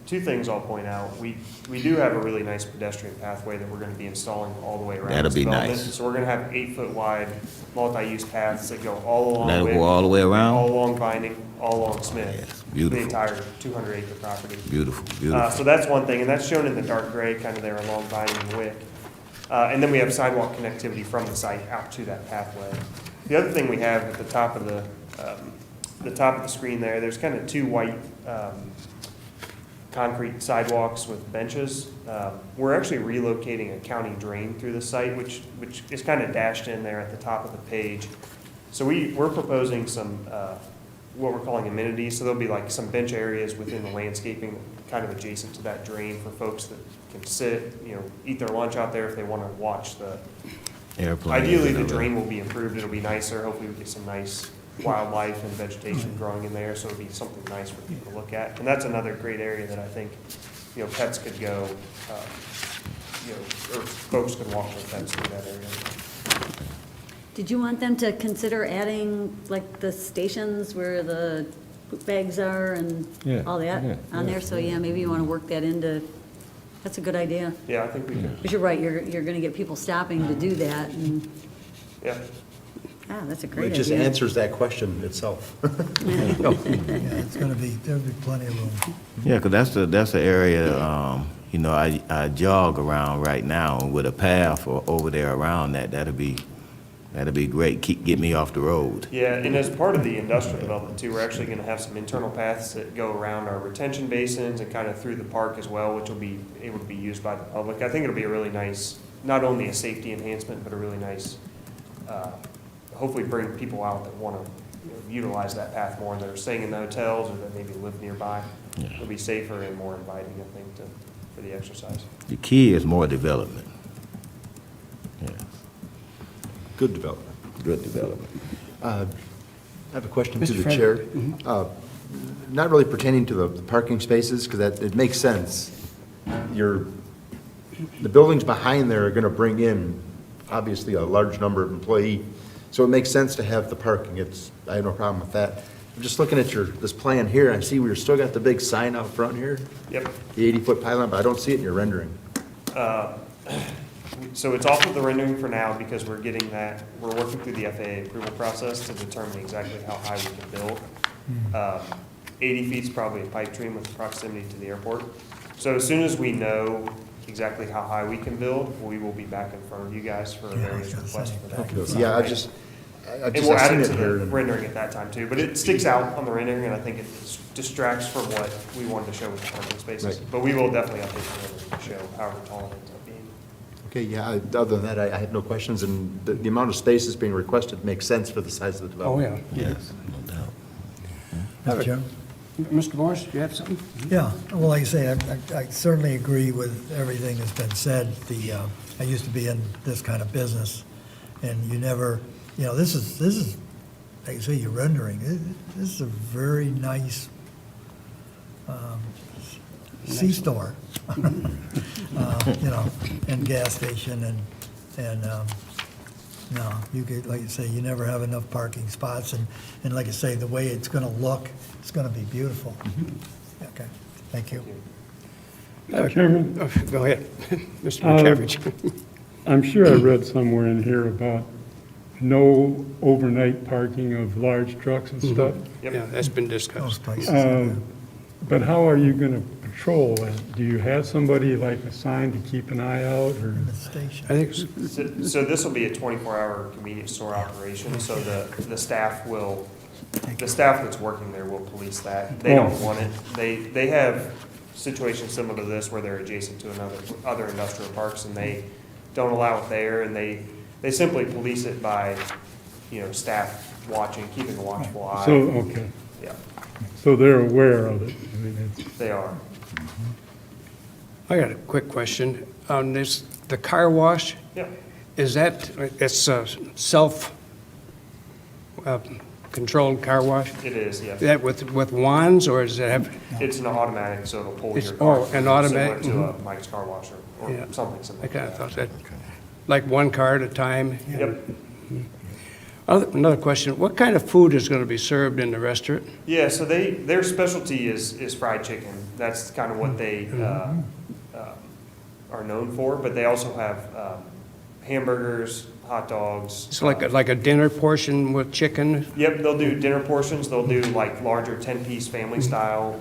[SPEAKER 8] two things I'll point out. We do have a really nice pedestrian pathway that we're going to be installing all the way around
[SPEAKER 6] That'll
[SPEAKER 8] this
[SPEAKER 6] be
[SPEAKER 8] development.
[SPEAKER 6] nice.
[SPEAKER 8] So we're going to have 8-foot wide multi-use paths that go all along.
[SPEAKER 6] That'll
[SPEAKER 8] Wick,
[SPEAKER 6] go all the way around?
[SPEAKER 8] All along Vining, all along Smith.
[SPEAKER 6] Yes, beautiful.
[SPEAKER 8] The entire 200-acre property.
[SPEAKER 6] Beautiful, beautiful.
[SPEAKER 8] So that's one thing, and that's shown in the dark gray, kind of there along Vining and Wick. And then we have sidewalk connectivity from the site out to that pathway. The other thing we have at the top of the screen there's kind of two white concrete sidewalks with benches. We're actually relocating a county drain through the site, which is kind of dashed in there at the top of the page. So we're proposing some, what we're calling amenities. So there'll be like some bench areas within the landscaping kind of adjacent to that drain for folks that can sit, eat their lunch out there if they want to watch the.
[SPEAKER 6] Airplanes
[SPEAKER 8] Ideally,
[SPEAKER 6] and
[SPEAKER 8] the
[SPEAKER 6] everything.
[SPEAKER 8] drain will be improved. It'll be nicer. Hopefully we get some nice wildlife and vegetation growing in there, so it'll be something nice for people to look at. And that's another great area that I think, pets could go, or folks could walk their pets through that area.
[SPEAKER 7] Did you want them to consider adding, like, the stations where the poop bags are and
[SPEAKER 6] Yeah,
[SPEAKER 7] all that
[SPEAKER 6] yeah,
[SPEAKER 7] on there? So, yeah, maybe you want to work that into, that's a good idea.
[SPEAKER 8] Yeah, I think we could,
[SPEAKER 7] Because you're right, you're going to get people stopping to do that, and
[SPEAKER 8] yeah.
[SPEAKER 7] Yeah, that's a great
[SPEAKER 3] It
[SPEAKER 7] idea.
[SPEAKER 3] just answers that question itself.
[SPEAKER 2] Yeah, it's gonna be, there'll be plenty of room.
[SPEAKER 6] Yeah, 'cause that's the area, you know, I jog around right now with a path over there around that. That'd be great. Get me off the road.
[SPEAKER 8] Yeah, and as part of the industrial development too, we're actually gonna have some internal paths that go around our retention basins and kind of through the park as well, which will be able to be used by the public. I think it'll be a really nice, not only a safety enhancement, but a really nice, hopefully bring people out that wanna utilize that path more, that are staying in the hotels or that maybe live nearby.
[SPEAKER 6] Yeah.
[SPEAKER 8] It'll be safer and more inviting, I think, for the exercise.
[SPEAKER 6] The key is more development. Yeah,
[SPEAKER 3] Good development.
[SPEAKER 6] good development.
[SPEAKER 3] I have a question to
[SPEAKER 1] Mr.
[SPEAKER 3] the chair.
[SPEAKER 1] Frederick.
[SPEAKER 3] Not really pertaining to the parking spaces, because it makes sense. The buildings behind there are going to bring in, obviously, a large number of employee, so it makes sense to have the parking. I have no problem with that. I'm just looking at this plan here, I see we've still got the big sign out front here,
[SPEAKER 8] Yep.
[SPEAKER 3] the 80-foot pylon, but I don't see it in your rendering.
[SPEAKER 8] So it's off of the rendering for now because we're working through the FAA approval process to determine exactly how high we can build. 80 feet is probably a pipe dream with proximity to the airport. So as soon as we know exactly how high we can build, we will be back in front of you guys for a various request for that.
[SPEAKER 3] Yeah, I just
[SPEAKER 8] And we'll add
[SPEAKER 3] seen
[SPEAKER 8] it
[SPEAKER 3] it
[SPEAKER 8] to
[SPEAKER 3] here.
[SPEAKER 8] the
[SPEAKER 3] and-
[SPEAKER 8] rendering at that time too, but it sticks out on the rendering and I think it distracts from what we wanted to show with the parking spaces.
[SPEAKER 3] Right.
[SPEAKER 8] But we will definitely update the rendering to show however tall it ends up being.
[SPEAKER 3] Okay, yeah, other than that, I have no questions, and the amount of spaces being requested makes sense for the size of the
[SPEAKER 1] Oh,
[SPEAKER 3] development.
[SPEAKER 1] yeah.
[SPEAKER 6] Yes, no doubt.
[SPEAKER 2] Mr. Chairman?
[SPEAKER 1] Mr. Morris, do you have something?
[SPEAKER 2] Yeah, well, like I say, I certainly agree with everything that's been said. I used to be in this kind of business, and you never, this is, like you say, you're rendering, this is a very nice C-store, and gas station, and no, you get, like you say, you never have enough parking spots, and like I say, the way it's gonna look, it's gonna be beautiful. Okay, thank you.
[SPEAKER 4] Chairman,
[SPEAKER 1] Go ahead, Mr.
[SPEAKER 4] Uh,
[SPEAKER 1] McCavish.
[SPEAKER 4] I'm sure I read somewhere in here about no overnight parking of large trucks and stuff.
[SPEAKER 8] Yep.
[SPEAKER 1] Yeah, that's been
[SPEAKER 2] Those
[SPEAKER 1] discussed.
[SPEAKER 2] places.
[SPEAKER 4] But how are you going to patrol that? Do you have somebody like assigned to keep an eye out, or?
[SPEAKER 2] In the station.
[SPEAKER 1] I think, it's-
[SPEAKER 8] So this will be a 24-hour convenience store operation, so the staff that's working there will police that. They don't want it. They have situations similar to this where they're adjacent to other industrial parks and they don't allow it there, and they simply police it by, staff watching, keeping a watchful eye.
[SPEAKER 4] So, okay,
[SPEAKER 8] Yeah,
[SPEAKER 4] so they're aware of it. I mean, it's,
[SPEAKER 8] they are.
[SPEAKER 1] I got a quick question. On this, the car wash,
[SPEAKER 8] Yeah.
[SPEAKER 1] is that, it's a controlled car wash?
[SPEAKER 8] It is, yeah.
[SPEAKER 1] Is that with wands, or does it have,
[SPEAKER 8] It's an automatic, so it'll pull
[SPEAKER 1] It's-
[SPEAKER 8] your car.
[SPEAKER 1] oh, an automatic,
[SPEAKER 8] Similar to a Mike's Car Wash or
[SPEAKER 1] Yeah.
[SPEAKER 8] something similar
[SPEAKER 1] I
[SPEAKER 8] to
[SPEAKER 1] kind of
[SPEAKER 8] that.
[SPEAKER 1] thought that, like one car at a time?
[SPEAKER 8] Yep.
[SPEAKER 1] Another question, what kind of food is going to be served in the restaurant?
[SPEAKER 8] Yeah, so their specialty is fried chicken. That's kind of what they are known for, but they also have hamburgers, hot dogs.
[SPEAKER 1] It's like a dinner portion with chicken?
[SPEAKER 8] Yep, they'll do dinner portions. They'll do like larger 10-piece family style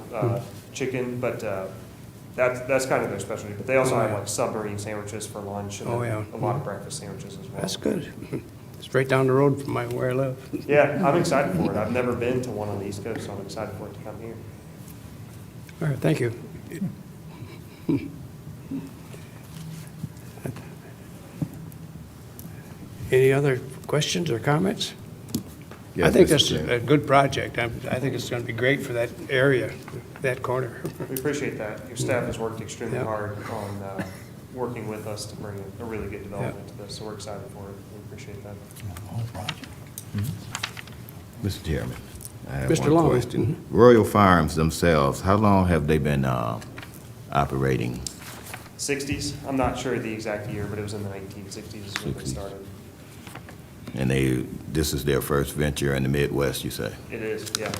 [SPEAKER 8] chicken, but that's kind of their specialty. But they also
[SPEAKER 1] Oh,
[SPEAKER 8] have
[SPEAKER 1] yeah.
[SPEAKER 8] like submarine sandwiches for lunch and
[SPEAKER 1] Oh,
[SPEAKER 8] then
[SPEAKER 1] yeah.
[SPEAKER 8] a lot of breakfast sandwiches as well.
[SPEAKER 1] That's good. Straight down the road from where I live.
[SPEAKER 8] Yeah, I'm excited for it. I've never been to one on the East Coast, so I'm excited for it to come here.
[SPEAKER 1] All right, thank you. Any other questions or comments? I
[SPEAKER 6] Yes,
[SPEAKER 1] think
[SPEAKER 6] Mr.
[SPEAKER 1] this is
[SPEAKER 6] Chairman.
[SPEAKER 1] a good project. I think it's going to be great for that area, that corner.
[SPEAKER 8] We appreciate that. Your staff has worked extremely
[SPEAKER 1] Yeah.
[SPEAKER 8] hard on working with us to bring a really good development to this, so we're excited for it. We appreciate that.
[SPEAKER 6] Mr. Chairman, I have
[SPEAKER 1] Mr.
[SPEAKER 6] one
[SPEAKER 1] Long.
[SPEAKER 6] question. Royal Farms themselves, how long have they been operating?
[SPEAKER 8] 60s, I'm not sure the exact year, but it was in the 1960s is when they
[SPEAKER 6] 60s.
[SPEAKER 8] started.
[SPEAKER 6] And this is their first venture in the Midwest, you say?
[SPEAKER 8] It is, yeah.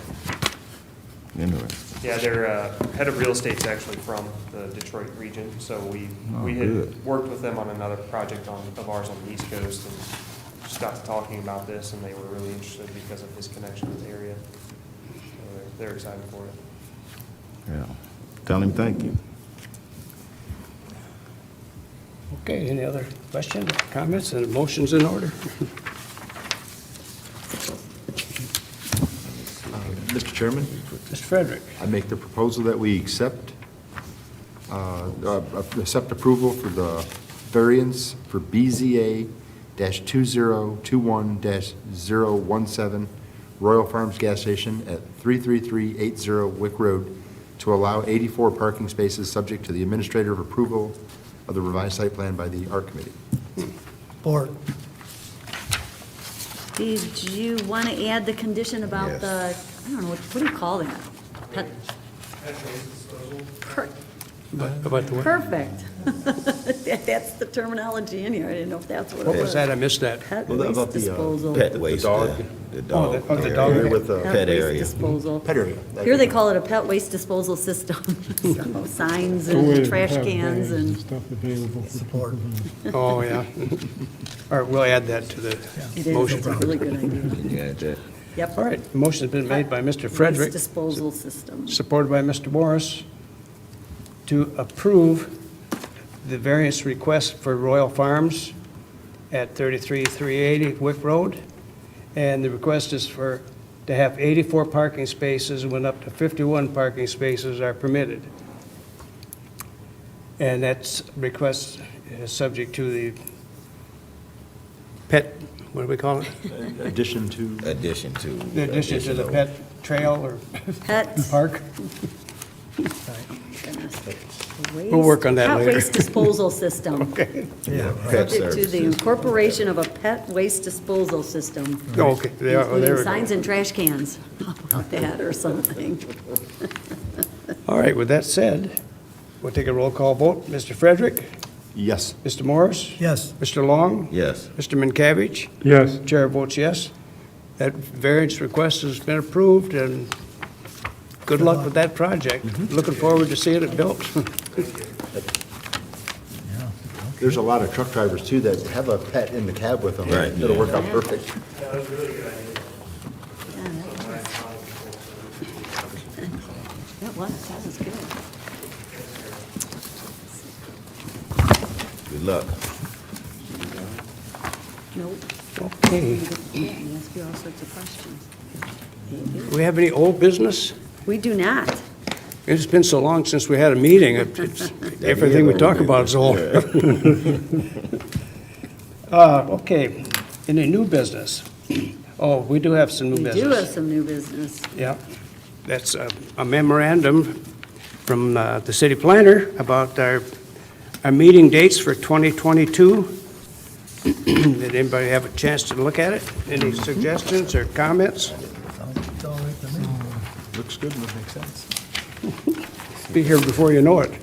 [SPEAKER 6] Interesting.
[SPEAKER 8] Yeah, their head of real estate's actually from the Detroit region, so we
[SPEAKER 6] Oh,
[SPEAKER 8] had
[SPEAKER 6] good.
[SPEAKER 8] worked with them on another project of ours on the East Coast, and just got to talking about this, and they were really interested because of his connection with the area. So they're excited for it.
[SPEAKER 6] Yeah. Tell him thank you.
[SPEAKER 1] Okay, any other questions, comments, and motions in order?
[SPEAKER 3] Mr. Chairman,
[SPEAKER 1] Mr. Frederick?
[SPEAKER 3] I make the proposal that we accept approval for the variance for BZA-2021-017 Royal Farms Gas Station at 33380 Wick Road to allow 84 parking spaces subject to the administrative approval of the revised site plan by the Art Committee.
[SPEAKER 2] Support.
[SPEAKER 7] Did you want to add the condition about
[SPEAKER 6] Yes.
[SPEAKER 7] the, I don't know, what do you call that? Pet- Per-
[SPEAKER 1] About the what?
[SPEAKER 7] Perfect. That's the terminology in here. I didn't know if that's what it was.
[SPEAKER 1] What was that? I missed that.
[SPEAKER 7] Pet
[SPEAKER 3] Well,
[SPEAKER 7] waste
[SPEAKER 3] about the,
[SPEAKER 7] disposal.
[SPEAKER 6] Pet waste.
[SPEAKER 3] dog.
[SPEAKER 6] The dog.
[SPEAKER 1] Oh, the
[SPEAKER 6] area.
[SPEAKER 1] dog area.
[SPEAKER 3] With the
[SPEAKER 6] Pet
[SPEAKER 7] waste
[SPEAKER 6] area.
[SPEAKER 7] disposal.
[SPEAKER 3] pet area.
[SPEAKER 7] Here they call it a pet waste disposal system. So signs
[SPEAKER 4] It's a way
[SPEAKER 7] and
[SPEAKER 4] to
[SPEAKER 7] trash
[SPEAKER 4] have
[SPEAKER 7] cans
[SPEAKER 4] bags
[SPEAKER 7] and,
[SPEAKER 4] Stuff available. for
[SPEAKER 2] Support.
[SPEAKER 1] Oh, yeah. All right, we'll add that to the
[SPEAKER 7] it is, it's
[SPEAKER 1] motion.
[SPEAKER 7] a really good idea.
[SPEAKER 6] Can you add that?
[SPEAKER 7] Yep.
[SPEAKER 1] All right, the motion's been made by Mr.
[SPEAKER 7] Waste
[SPEAKER 1] Frederick,
[SPEAKER 7] disposal system.
[SPEAKER 1] supported by Mr. Morris, to approve the variance request for Royal Farms at 33380 Wick Road. And the request is to have 84 parking spaces when up to 51 parking spaces are permitted. And that's request is subject to the what do we call it?
[SPEAKER 3] Addition to.
[SPEAKER 6] Addition to.
[SPEAKER 1] The addition to the
[SPEAKER 6] additional-
[SPEAKER 1] pet trail or
[SPEAKER 7] Pet.
[SPEAKER 1] park?
[SPEAKER 7] Goodness.
[SPEAKER 1] We'll work on that
[SPEAKER 7] Pet
[SPEAKER 1] later.
[SPEAKER 7] waste disposal system.
[SPEAKER 1] Okay.
[SPEAKER 6] Yeah, pet
[SPEAKER 7] Subject to the
[SPEAKER 6] services.
[SPEAKER 7] incorporation of a pet waste disposal system,
[SPEAKER 1] Oh, okay, there
[SPEAKER 7] including
[SPEAKER 1] we go.
[SPEAKER 7] signs and trash cans. How about that or something?
[SPEAKER 1] All right, with that said, we'll take a roll call vote. Mr. Frederick?
[SPEAKER 3] Yes.
[SPEAKER 1] Mr. Morris?
[SPEAKER 2] Yes.
[SPEAKER 1] Mr. Long?
[SPEAKER 6] Yes.
[SPEAKER 1] Mr. Minkavich?
[SPEAKER 4] Yes,
[SPEAKER 1] Chair votes yes. That variance request has been approved, and good luck with that project. Looking forward to seeing it built.
[SPEAKER 3] There's a lot of truck drivers too that have a pet in the cab with them.
[SPEAKER 6] Right,
[SPEAKER 3] It'll work out perfect.
[SPEAKER 7] That was good.
[SPEAKER 6] Good luck.
[SPEAKER 7] Nope.
[SPEAKER 1] Okay.
[SPEAKER 7] And ask you all sorts of questions.
[SPEAKER 1] Do we have any old business?
[SPEAKER 7] We do not.
[SPEAKER 1] It's been so long since we had a meeting. Everything we talk about is old. Okay, any new business? Oh, we do have some new
[SPEAKER 7] We
[SPEAKER 1] business.
[SPEAKER 7] do have some new business.
[SPEAKER 1] Yeah, that's a memorandum from the city planner about our meeting dates for 2022. Did anybody have a chance to look at it? Any suggestions or comments?
[SPEAKER 2] Sounds all right to me.
[SPEAKER 3] Looks good and makes sense.
[SPEAKER 1] Be here before you know it.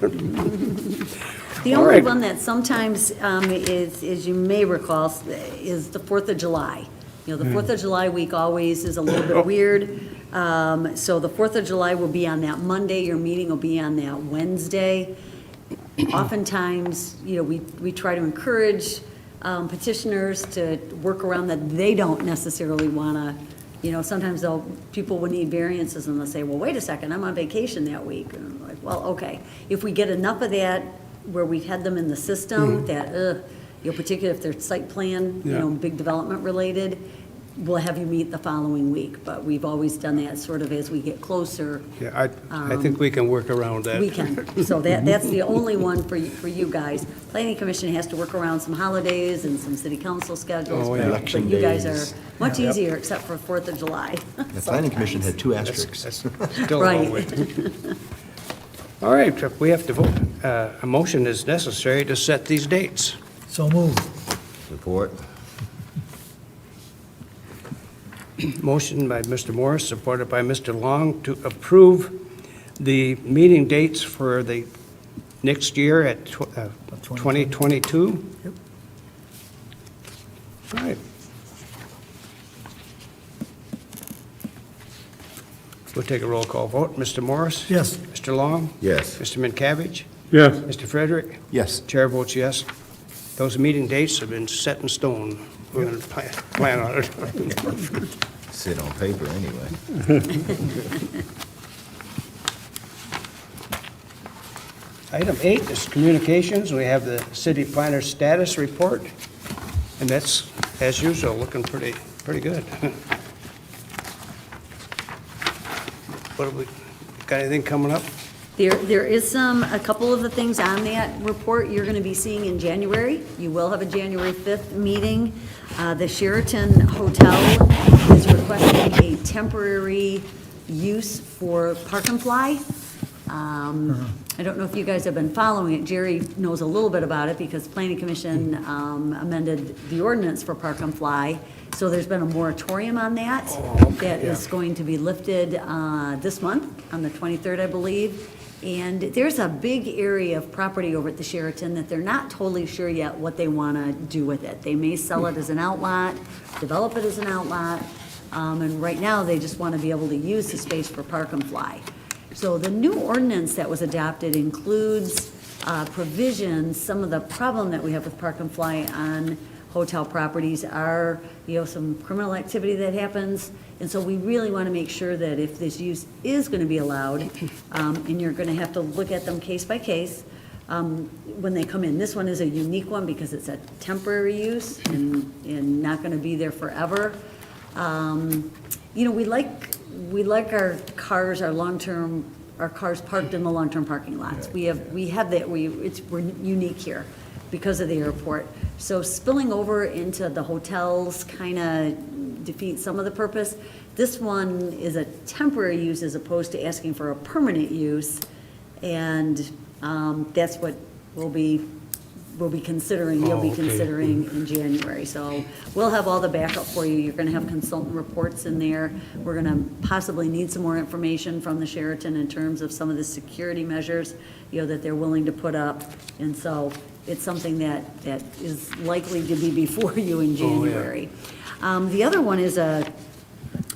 [SPEAKER 7] The
[SPEAKER 1] All
[SPEAKER 7] only
[SPEAKER 1] right.
[SPEAKER 7] one that sometimes is, as you may recall, is the 4th of July. You know, the 4th of July week always is a little bit weird. So the 4th of July will be on that Monday, your meeting will be on that Wednesday. Oftentimes, you know, we try to encourage petitioners to work around that they don't necessarily want to, you know, sometimes people will need variances and they'll say, well, wait a second, I'm on vacation that week. And I'm like, well, okay. If we get enough of that where we've had them in the system, that, you know, particularly if they're site plan, you
[SPEAKER 1] Yeah.
[SPEAKER 7] know, big development related, we'll have you meet the following week. But we've always done that sort of as we get closer.
[SPEAKER 1] Yeah, I think we can work around that.
[SPEAKER 7] We can. So that's the only one for you guys. Planning Commission has to work around some holidays and some city council schedules.
[SPEAKER 1] Oh,
[SPEAKER 7] but-
[SPEAKER 1] yeah.
[SPEAKER 3] Election
[SPEAKER 7] But you guys
[SPEAKER 3] days.
[SPEAKER 7] are much
[SPEAKER 1] Yep.
[SPEAKER 7] easier except for 4th of July.
[SPEAKER 3] The planning commission had 2 asterisks.
[SPEAKER 1] That's still a long way.
[SPEAKER 7] Right.
[SPEAKER 1] All right, we have to vote. A motion is necessary to set these dates.
[SPEAKER 2] So moved.
[SPEAKER 6] Support.
[SPEAKER 1] Motion by Mr. Morris, supported by Mr. Long, to approve the meeting dates for the next year at 2022.
[SPEAKER 2] Yep.
[SPEAKER 1] All right. We'll take a roll call vote. Mr. Morris?
[SPEAKER 2] Yes.
[SPEAKER 1] Mr. Long?
[SPEAKER 6] Yes.
[SPEAKER 1] Mr. Minkavich?
[SPEAKER 4] yes.
[SPEAKER 1] Mr. Frederick?
[SPEAKER 3] Yes.
[SPEAKER 1] Chair votes yes. Those meeting dates have been set in stone. we're going to plan on it.
[SPEAKER 6] Sit on paper anyway.
[SPEAKER 1] Item 8 is communications. We have the city planner status report, and that's, as usual, looking pretty good. What have we, got anything coming up?
[SPEAKER 7] There is a couple of the things on that report you're going to be seeing in January. You will have a January 5th meeting. The Sheraton Hotel is requesting a temporary use for Park and Fly. I don't know if you guys have been following it. Jerry knows a little bit about it because Planning Commission amended the ordinance for Park and Fly. So there's been a moratorium on that. That is going to be lifted this month, on the 23rd, I believe. And there's a big area of property over at the Sheraton that they're not totally sure yet what they want to do with it. They may sell it as an outlot, develop it as an outlot, and right now they just want to be able to use the space for Park and Fly. So the new ordinance that was adopted includes provisions. Some of the problem that we have with Park and Fly on hotel properties are, some criminal activity that happens. And so we really want to make sure that if this use is going to be allowed, and you're going to have to look at them case by case, when they come in. This one is a unique one because it's a temporary use and not going to be there forever. We like our cars, our cars parked in the long-term parking lots. We have that, we're unique here because of the airport. So spilling over into the hotels kind of defeats some of the purpose. This one is a temporary use as opposed to asking for a permanent use. And that's what we'll be considering, you'll be considering in January. So we'll have all the backup for you. You're going to have consultant reports in there. We're going to possibly need some more information from the Sheraton in terms of some of the security measures, that they're willing to put up. And so it's something that is likely to be before you in January. The other one is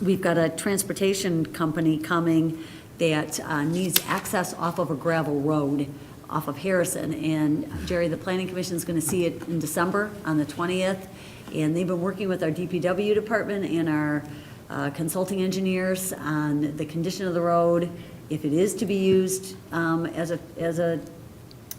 [SPEAKER 7] we've got a transportation company coming that needs access off of a gravel road off of Harrison. And Jerry, the Planning Commission is going to see it in December on the 20th. And they've been working with our DPW department and our consulting engineers on the condition of the road, if it is to be used as a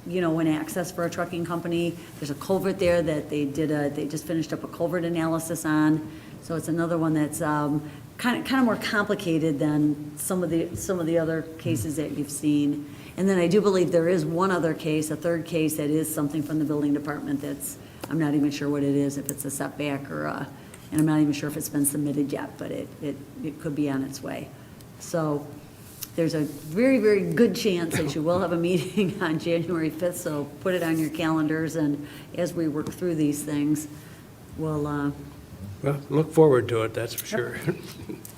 [SPEAKER 7] an access for a trucking company. There's a culvert there that they just finished up a culvert analysis on. So it's another one that's kind of more complicated than some of the other cases that you've seen. And then I do believe there is one other case, a third case, that is something from the building department I'm not even sure what it is, if it's a setback or and I'm not even sure if it's been submitted yet, but it could be on its way. So there's a very, very good chance that you will have a meeting on January 5th, so put it on your calendars, and as we work through these things, we'll
[SPEAKER 1] Well, look forward to it, that's for sure.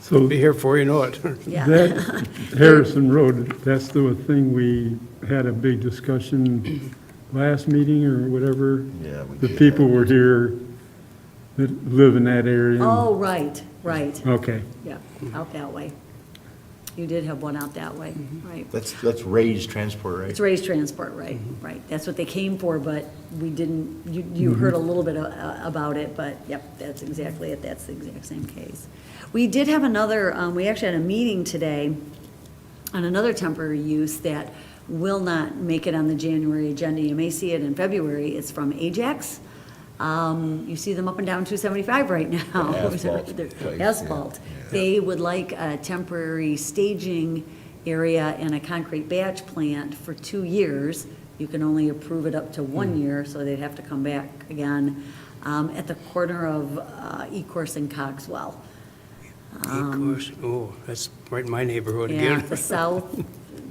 [SPEAKER 4] So
[SPEAKER 1] Be here before you know it.
[SPEAKER 7] yeah.
[SPEAKER 4] that Harrison Road, that's the thing we had a big discussion last meeting or whatever.
[SPEAKER 3] Yeah, we
[SPEAKER 4] The
[SPEAKER 3] did.
[SPEAKER 4] people were here that live in that area.
[SPEAKER 7] Oh, right.
[SPEAKER 4] Okay.
[SPEAKER 7] Yeah, out that way. You did have one out that way, right.
[SPEAKER 3] That's raised transport, right?
[SPEAKER 7] It's raised transport, right. That's what they came for, but we didn't, you heard a little bit about it, but yep, that's exactly it. That's the exact same case. We did have another, we actually had a meeting today on another temporary use that will not make it on the January agenda. You may see it in February. It's from Ajax. You see them up and down 275 right now.
[SPEAKER 6] Asphalt
[SPEAKER 7] They're
[SPEAKER 6] place,
[SPEAKER 7] asphalt.
[SPEAKER 6] yeah.
[SPEAKER 7] They would like a temporary staging area and a concrete batch plant for 2 years. You can only approve it up to 1 year, so they'd have to come back again at the corner of Ecorse and Cogswell.
[SPEAKER 1] Oh, that's right in my neighborhood
[SPEAKER 7] Yeah,
[SPEAKER 1] again.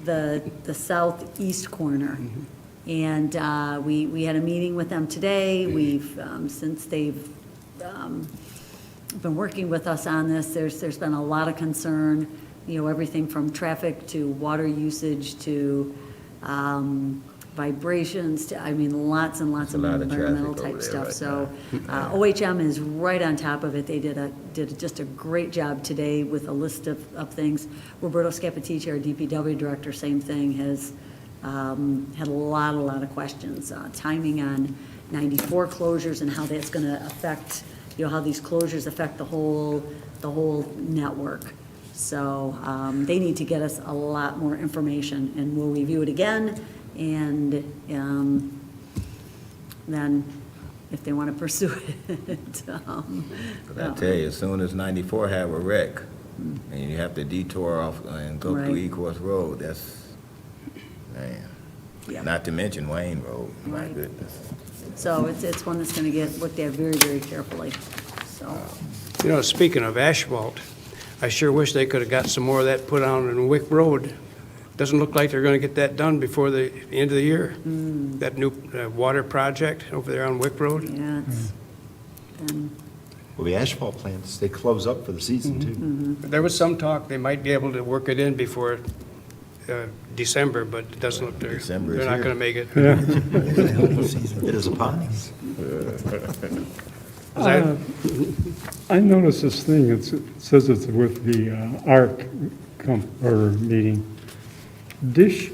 [SPEAKER 7] the southeast corner. And we had a meeting with them today. We've, since they've been working with us on this, there's been a lot of concern, everything from traffic to water usage to vibrations to, lots and lots of
[SPEAKER 6] There's a lot of
[SPEAKER 7] environmental
[SPEAKER 6] traffic
[SPEAKER 7] type
[SPEAKER 6] over
[SPEAKER 7] stuff.
[SPEAKER 6] there
[SPEAKER 7] So
[SPEAKER 6] right
[SPEAKER 7] OHM is right on top of it. They did just a great job today with a list of things. Roberto Scapitici, our DPW director, same thing, has had a lot of questions. Timing on 94 closures and how that's going to affect how these closures affect the whole network. So they need to get us a lot more information, and we'll review it again, and then if they want to pursue it.
[SPEAKER 6] But I tell you, as soon as 94 have a wreck, and you have to detour off and go through
[SPEAKER 7] Right.
[SPEAKER 6] Ecorse Road, that's, man.
[SPEAKER 7] Yeah.
[SPEAKER 6] Not to mention Wayne Road, my
[SPEAKER 7] Right.
[SPEAKER 6] goodness.
[SPEAKER 7] So it's one that's going to get looked at very, very carefully, so.
[SPEAKER 1] You know, speaking of asphalt, I sure wish they could have got some more of that put on in Wick Road. Doesn't look like they're going to get that done before the end of the year. That new water project over there on Wick Road.
[SPEAKER 7] Yeah, it's been,
[SPEAKER 3] Well, the asphalt plants, they close up for the season too.
[SPEAKER 1] There was some talk they might be able to work it in before December, but it doesn't look they're
[SPEAKER 6] December is
[SPEAKER 1] not
[SPEAKER 6] here.
[SPEAKER 1] going to make it.
[SPEAKER 3] It is upon us.
[SPEAKER 4] I noticed this thing, it says it's with the ARC meeting. Dish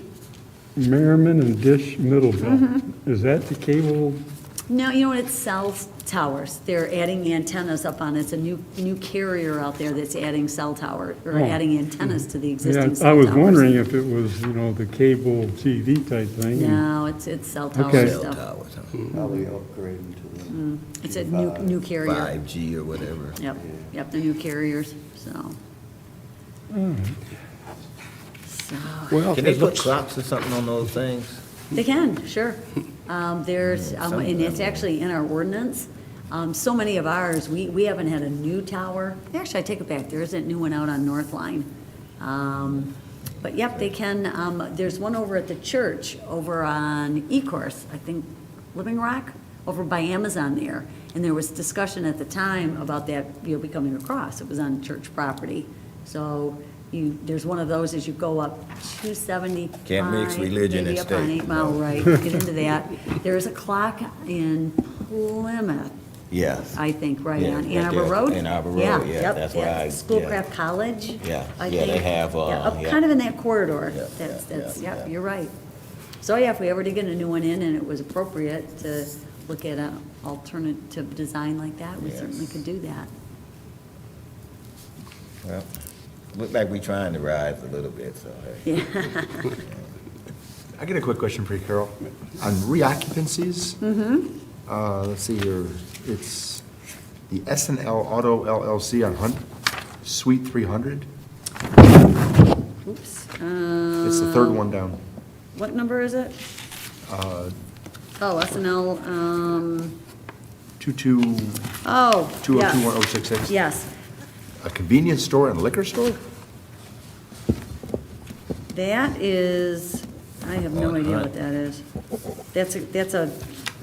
[SPEAKER 4] Merriman and Dish Middleville. Is that the cable?
[SPEAKER 7] no, you know what, it's cell towers. They're adding antennas up on it. It's a new carrier out there that's adding cell tower, or
[SPEAKER 4] Oh.
[SPEAKER 7] adding antennas to the
[SPEAKER 4] Yeah,
[SPEAKER 7] existing cell
[SPEAKER 4] I
[SPEAKER 7] towers.
[SPEAKER 4] was wondering if it was, the cable TV type thing.
[SPEAKER 7] No, it's cell tower
[SPEAKER 4] Okay.
[SPEAKER 6] Cell
[SPEAKER 7] stuff.
[SPEAKER 6] towers, huh?
[SPEAKER 2] Probably upgrading to the.
[SPEAKER 7] It's a new carrier.
[SPEAKER 6] 5G or whatever.
[SPEAKER 7] Yep, the new carriers, so. So,
[SPEAKER 1] Well,
[SPEAKER 6] Can they
[SPEAKER 1] it
[SPEAKER 6] put
[SPEAKER 1] looks,
[SPEAKER 6] clocks or something on those things?
[SPEAKER 7] they can, sure. There's, and it's actually in our ordinance. So many of ours, we haven't had a new tower. Actually, I take it back, there is a new one out on North Line. But yep, they can, there's one over at the church, over on Ecorse, I think, Living Rock, over by Amazon there. And there was discussion at the time about that, becoming a cross. It was on church property. So there's one of those as you go up 275.
[SPEAKER 6] Can't mix religion
[SPEAKER 7] maybe
[SPEAKER 6] and
[SPEAKER 7] up on
[SPEAKER 6] state,
[SPEAKER 7] 8 Mile,
[SPEAKER 6] no.
[SPEAKER 7] right, get into that. There's a clock in Plymouth,
[SPEAKER 6] Yes.
[SPEAKER 7] I think, right
[SPEAKER 6] Yeah,
[SPEAKER 7] on
[SPEAKER 6] right
[SPEAKER 7] Ann Arbor
[SPEAKER 6] there,
[SPEAKER 7] Road?
[SPEAKER 6] Ann Arbor Road, yeah,
[SPEAKER 7] yep,
[SPEAKER 6] that's why
[SPEAKER 7] yeah,
[SPEAKER 6] I-
[SPEAKER 7] Schoolcraft College,
[SPEAKER 6] Yeah,
[SPEAKER 7] I
[SPEAKER 6] yeah, they
[SPEAKER 7] think.
[SPEAKER 6] have,
[SPEAKER 7] Yeah, up
[SPEAKER 6] yeah.
[SPEAKER 7] kind of in that corridor.
[SPEAKER 6] Yeah,
[SPEAKER 7] That's,
[SPEAKER 6] yeah,
[SPEAKER 7] yep,
[SPEAKER 6] yeah.
[SPEAKER 7] you're right. So, yeah, if we ever did get a new one in and it was appropriate to look at an alternative design like that, we
[SPEAKER 6] Yes.
[SPEAKER 7] certainly could do that.
[SPEAKER 6] Well, look like we trying to rise a little bit, so, hey.
[SPEAKER 7] Yeah,
[SPEAKER 3] I got a quick question for you, Carol. On reoccupancies, let's see here, it's the S&L Auto LLC on Hunt, Suite 300.
[SPEAKER 7] oops.
[SPEAKER 3] It's the third one down.
[SPEAKER 7] What number is it?
[SPEAKER 3] Uh,
[SPEAKER 7] Oh, SNL,
[SPEAKER 3] 22021-066.
[SPEAKER 7] oh, yes. Yes,
[SPEAKER 3] A convenience store and liquor store?
[SPEAKER 7] that is, I have no
[SPEAKER 6] On
[SPEAKER 7] idea
[SPEAKER 6] Hunt.
[SPEAKER 7] what that is.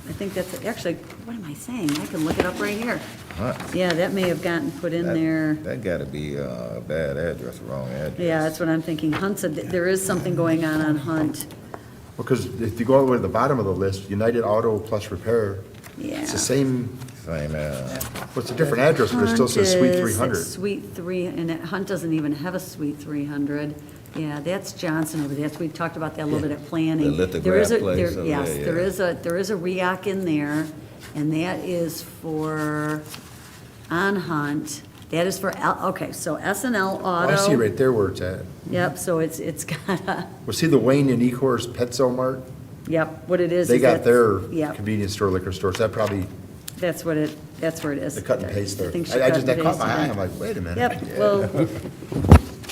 [SPEAKER 7] I think that's, actually, what am I saying? I can look it up right here.
[SPEAKER 6] Hunt.
[SPEAKER 7] Yeah, that may have gotten put in there.
[SPEAKER 6] That gotta be a bad address, wrong address.
[SPEAKER 7] Yeah, that's what I'm thinking. Hunt said that there is something going on Hunt.
[SPEAKER 3] Because if you go all the way to the bottom of the list, United Auto Plus Repair,
[SPEAKER 7] Yeah.
[SPEAKER 3] it's the same,
[SPEAKER 6] Same,
[SPEAKER 3] well, it's a different address, but it still says Suite
[SPEAKER 7] Hunt is
[SPEAKER 3] 300.
[SPEAKER 7] Suite 3, and Hunt doesn't even have a Suite 300. Yeah, that's Johnson over there. We talked about that a little bit at planning.
[SPEAKER 6] The lithograph
[SPEAKER 7] There is a-
[SPEAKER 6] place over
[SPEAKER 7] Yes,
[SPEAKER 6] there,
[SPEAKER 7] there
[SPEAKER 6] yeah.
[SPEAKER 7] is a REAC in there, and that is for, on Hunt, that is for, okay, so S&L
[SPEAKER 3] Oh,
[SPEAKER 7] Auto.
[SPEAKER 3] I see right there where it's at.
[SPEAKER 7] Yep, so it's got a,
[SPEAKER 3] Well, see the Wayne and Ecorse Petzo Mart?
[SPEAKER 7] yep, what it is.
[SPEAKER 3] They
[SPEAKER 7] is
[SPEAKER 3] got
[SPEAKER 7] that's-
[SPEAKER 3] their
[SPEAKER 7] Yep,
[SPEAKER 3] convenience store, liquor store, so that probably,
[SPEAKER 7] that's where it is.
[SPEAKER 3] the cut and paste there.
[SPEAKER 7] think she
[SPEAKER 3] I
[SPEAKER 7] cut
[SPEAKER 3] just,
[SPEAKER 7] and
[SPEAKER 3] that caught my
[SPEAKER 7] pasted
[SPEAKER 3] eye,
[SPEAKER 7] it.
[SPEAKER 3] I'm like, wait a minute.
[SPEAKER 7] Yep,
[SPEAKER 3] Yeah.
[SPEAKER 7] well,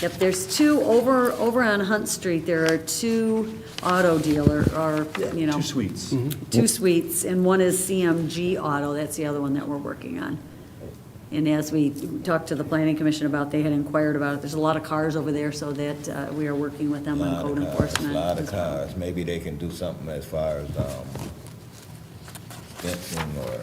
[SPEAKER 7] yep, there's two, over on Hunt Street, there are two auto dealer, or, you know.
[SPEAKER 3] Two suites.
[SPEAKER 7] Two suites, and one is CMG Auto, that's the other one that we're working on. And as we talked to the planning commission about, they had inquired about it, there's a lot of cars over there, so that we are working with them on code enforcement.
[SPEAKER 6] Lot of
[SPEAKER 7] as well.
[SPEAKER 6] cars. Maybe they can do something as far as, fencing or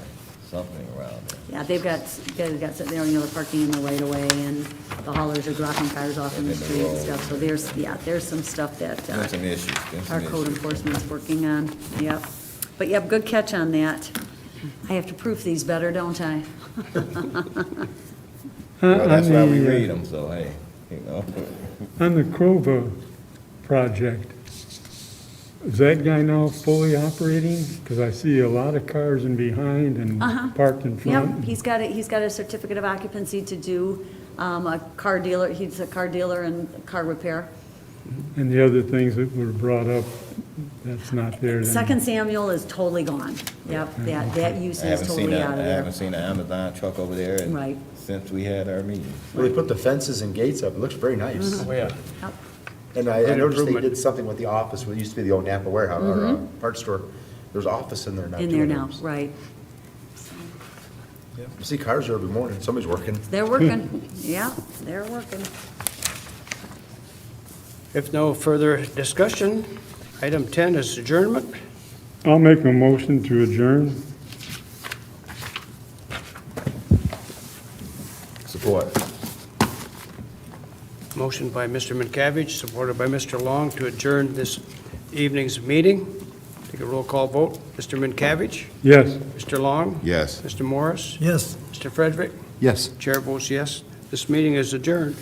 [SPEAKER 6] something around there.
[SPEAKER 7] Yeah, they've got, they're parking in the right of way, and the haulers are dropping cars off in the
[SPEAKER 6] In the
[SPEAKER 7] street and
[SPEAKER 6] road.
[SPEAKER 7] stuff, so there's some stuff that
[SPEAKER 6] There's some issues, there's some
[SPEAKER 7] our code
[SPEAKER 6] issues.
[SPEAKER 7] enforcement's working on, yep. But yep, good catch on that. I have to proof these better, don't I?
[SPEAKER 6] Well, that's why we
[SPEAKER 4] On the,
[SPEAKER 6] read them, so hey, you know.
[SPEAKER 4] On the Crova project, Is that guy now fully operating? Because I see a lot of cars in behind and parked in
[SPEAKER 7] Yep,
[SPEAKER 4] front.
[SPEAKER 7] he's got a certificate of occupancy to do a car dealer, he's a car dealer and car repair.
[SPEAKER 4] And the other things that were brought up, that's not there then.
[SPEAKER 7] Second Samuel is totally gone. Yep, that use is totally out of
[SPEAKER 6] I haven't
[SPEAKER 7] there.
[SPEAKER 6] seen an Amazon truck over there
[SPEAKER 7] Right.
[SPEAKER 6] since we had our meeting.
[SPEAKER 3] Well, they put the fences and gates up, it looks very nice.
[SPEAKER 1] Oh, yeah.
[SPEAKER 7] Yep.
[SPEAKER 3] And I
[SPEAKER 1] Good
[SPEAKER 3] noticed they
[SPEAKER 1] improvement.
[SPEAKER 3] did something with the office, what used to be the old Napa warehouse, or parts store. There's office in there now.
[SPEAKER 7] In
[SPEAKER 3] too.
[SPEAKER 7] there now, right.
[SPEAKER 3] Yeah. You see cars there every morning, somebody's working.
[SPEAKER 7] They're working, yeah, they're working.
[SPEAKER 1] If no further discussion, item 10 is adjournment.
[SPEAKER 4] I'll make a motion to adjourn.
[SPEAKER 3] Support.
[SPEAKER 1] Motion by Mr. McCavish, supported by Mr. Long to adjourn this evening's meeting. Take a roll call vote. Mr. McCavish?
[SPEAKER 4] Yes.
[SPEAKER 1] Mr. Long?
[SPEAKER 6] Yes.
[SPEAKER 1] Mr. Morris?
[SPEAKER 2] Yes.
[SPEAKER 1] Mr. Frederick?
[SPEAKER 3] Yes.
[SPEAKER 1] Chair votes yes. This meeting is adjourned.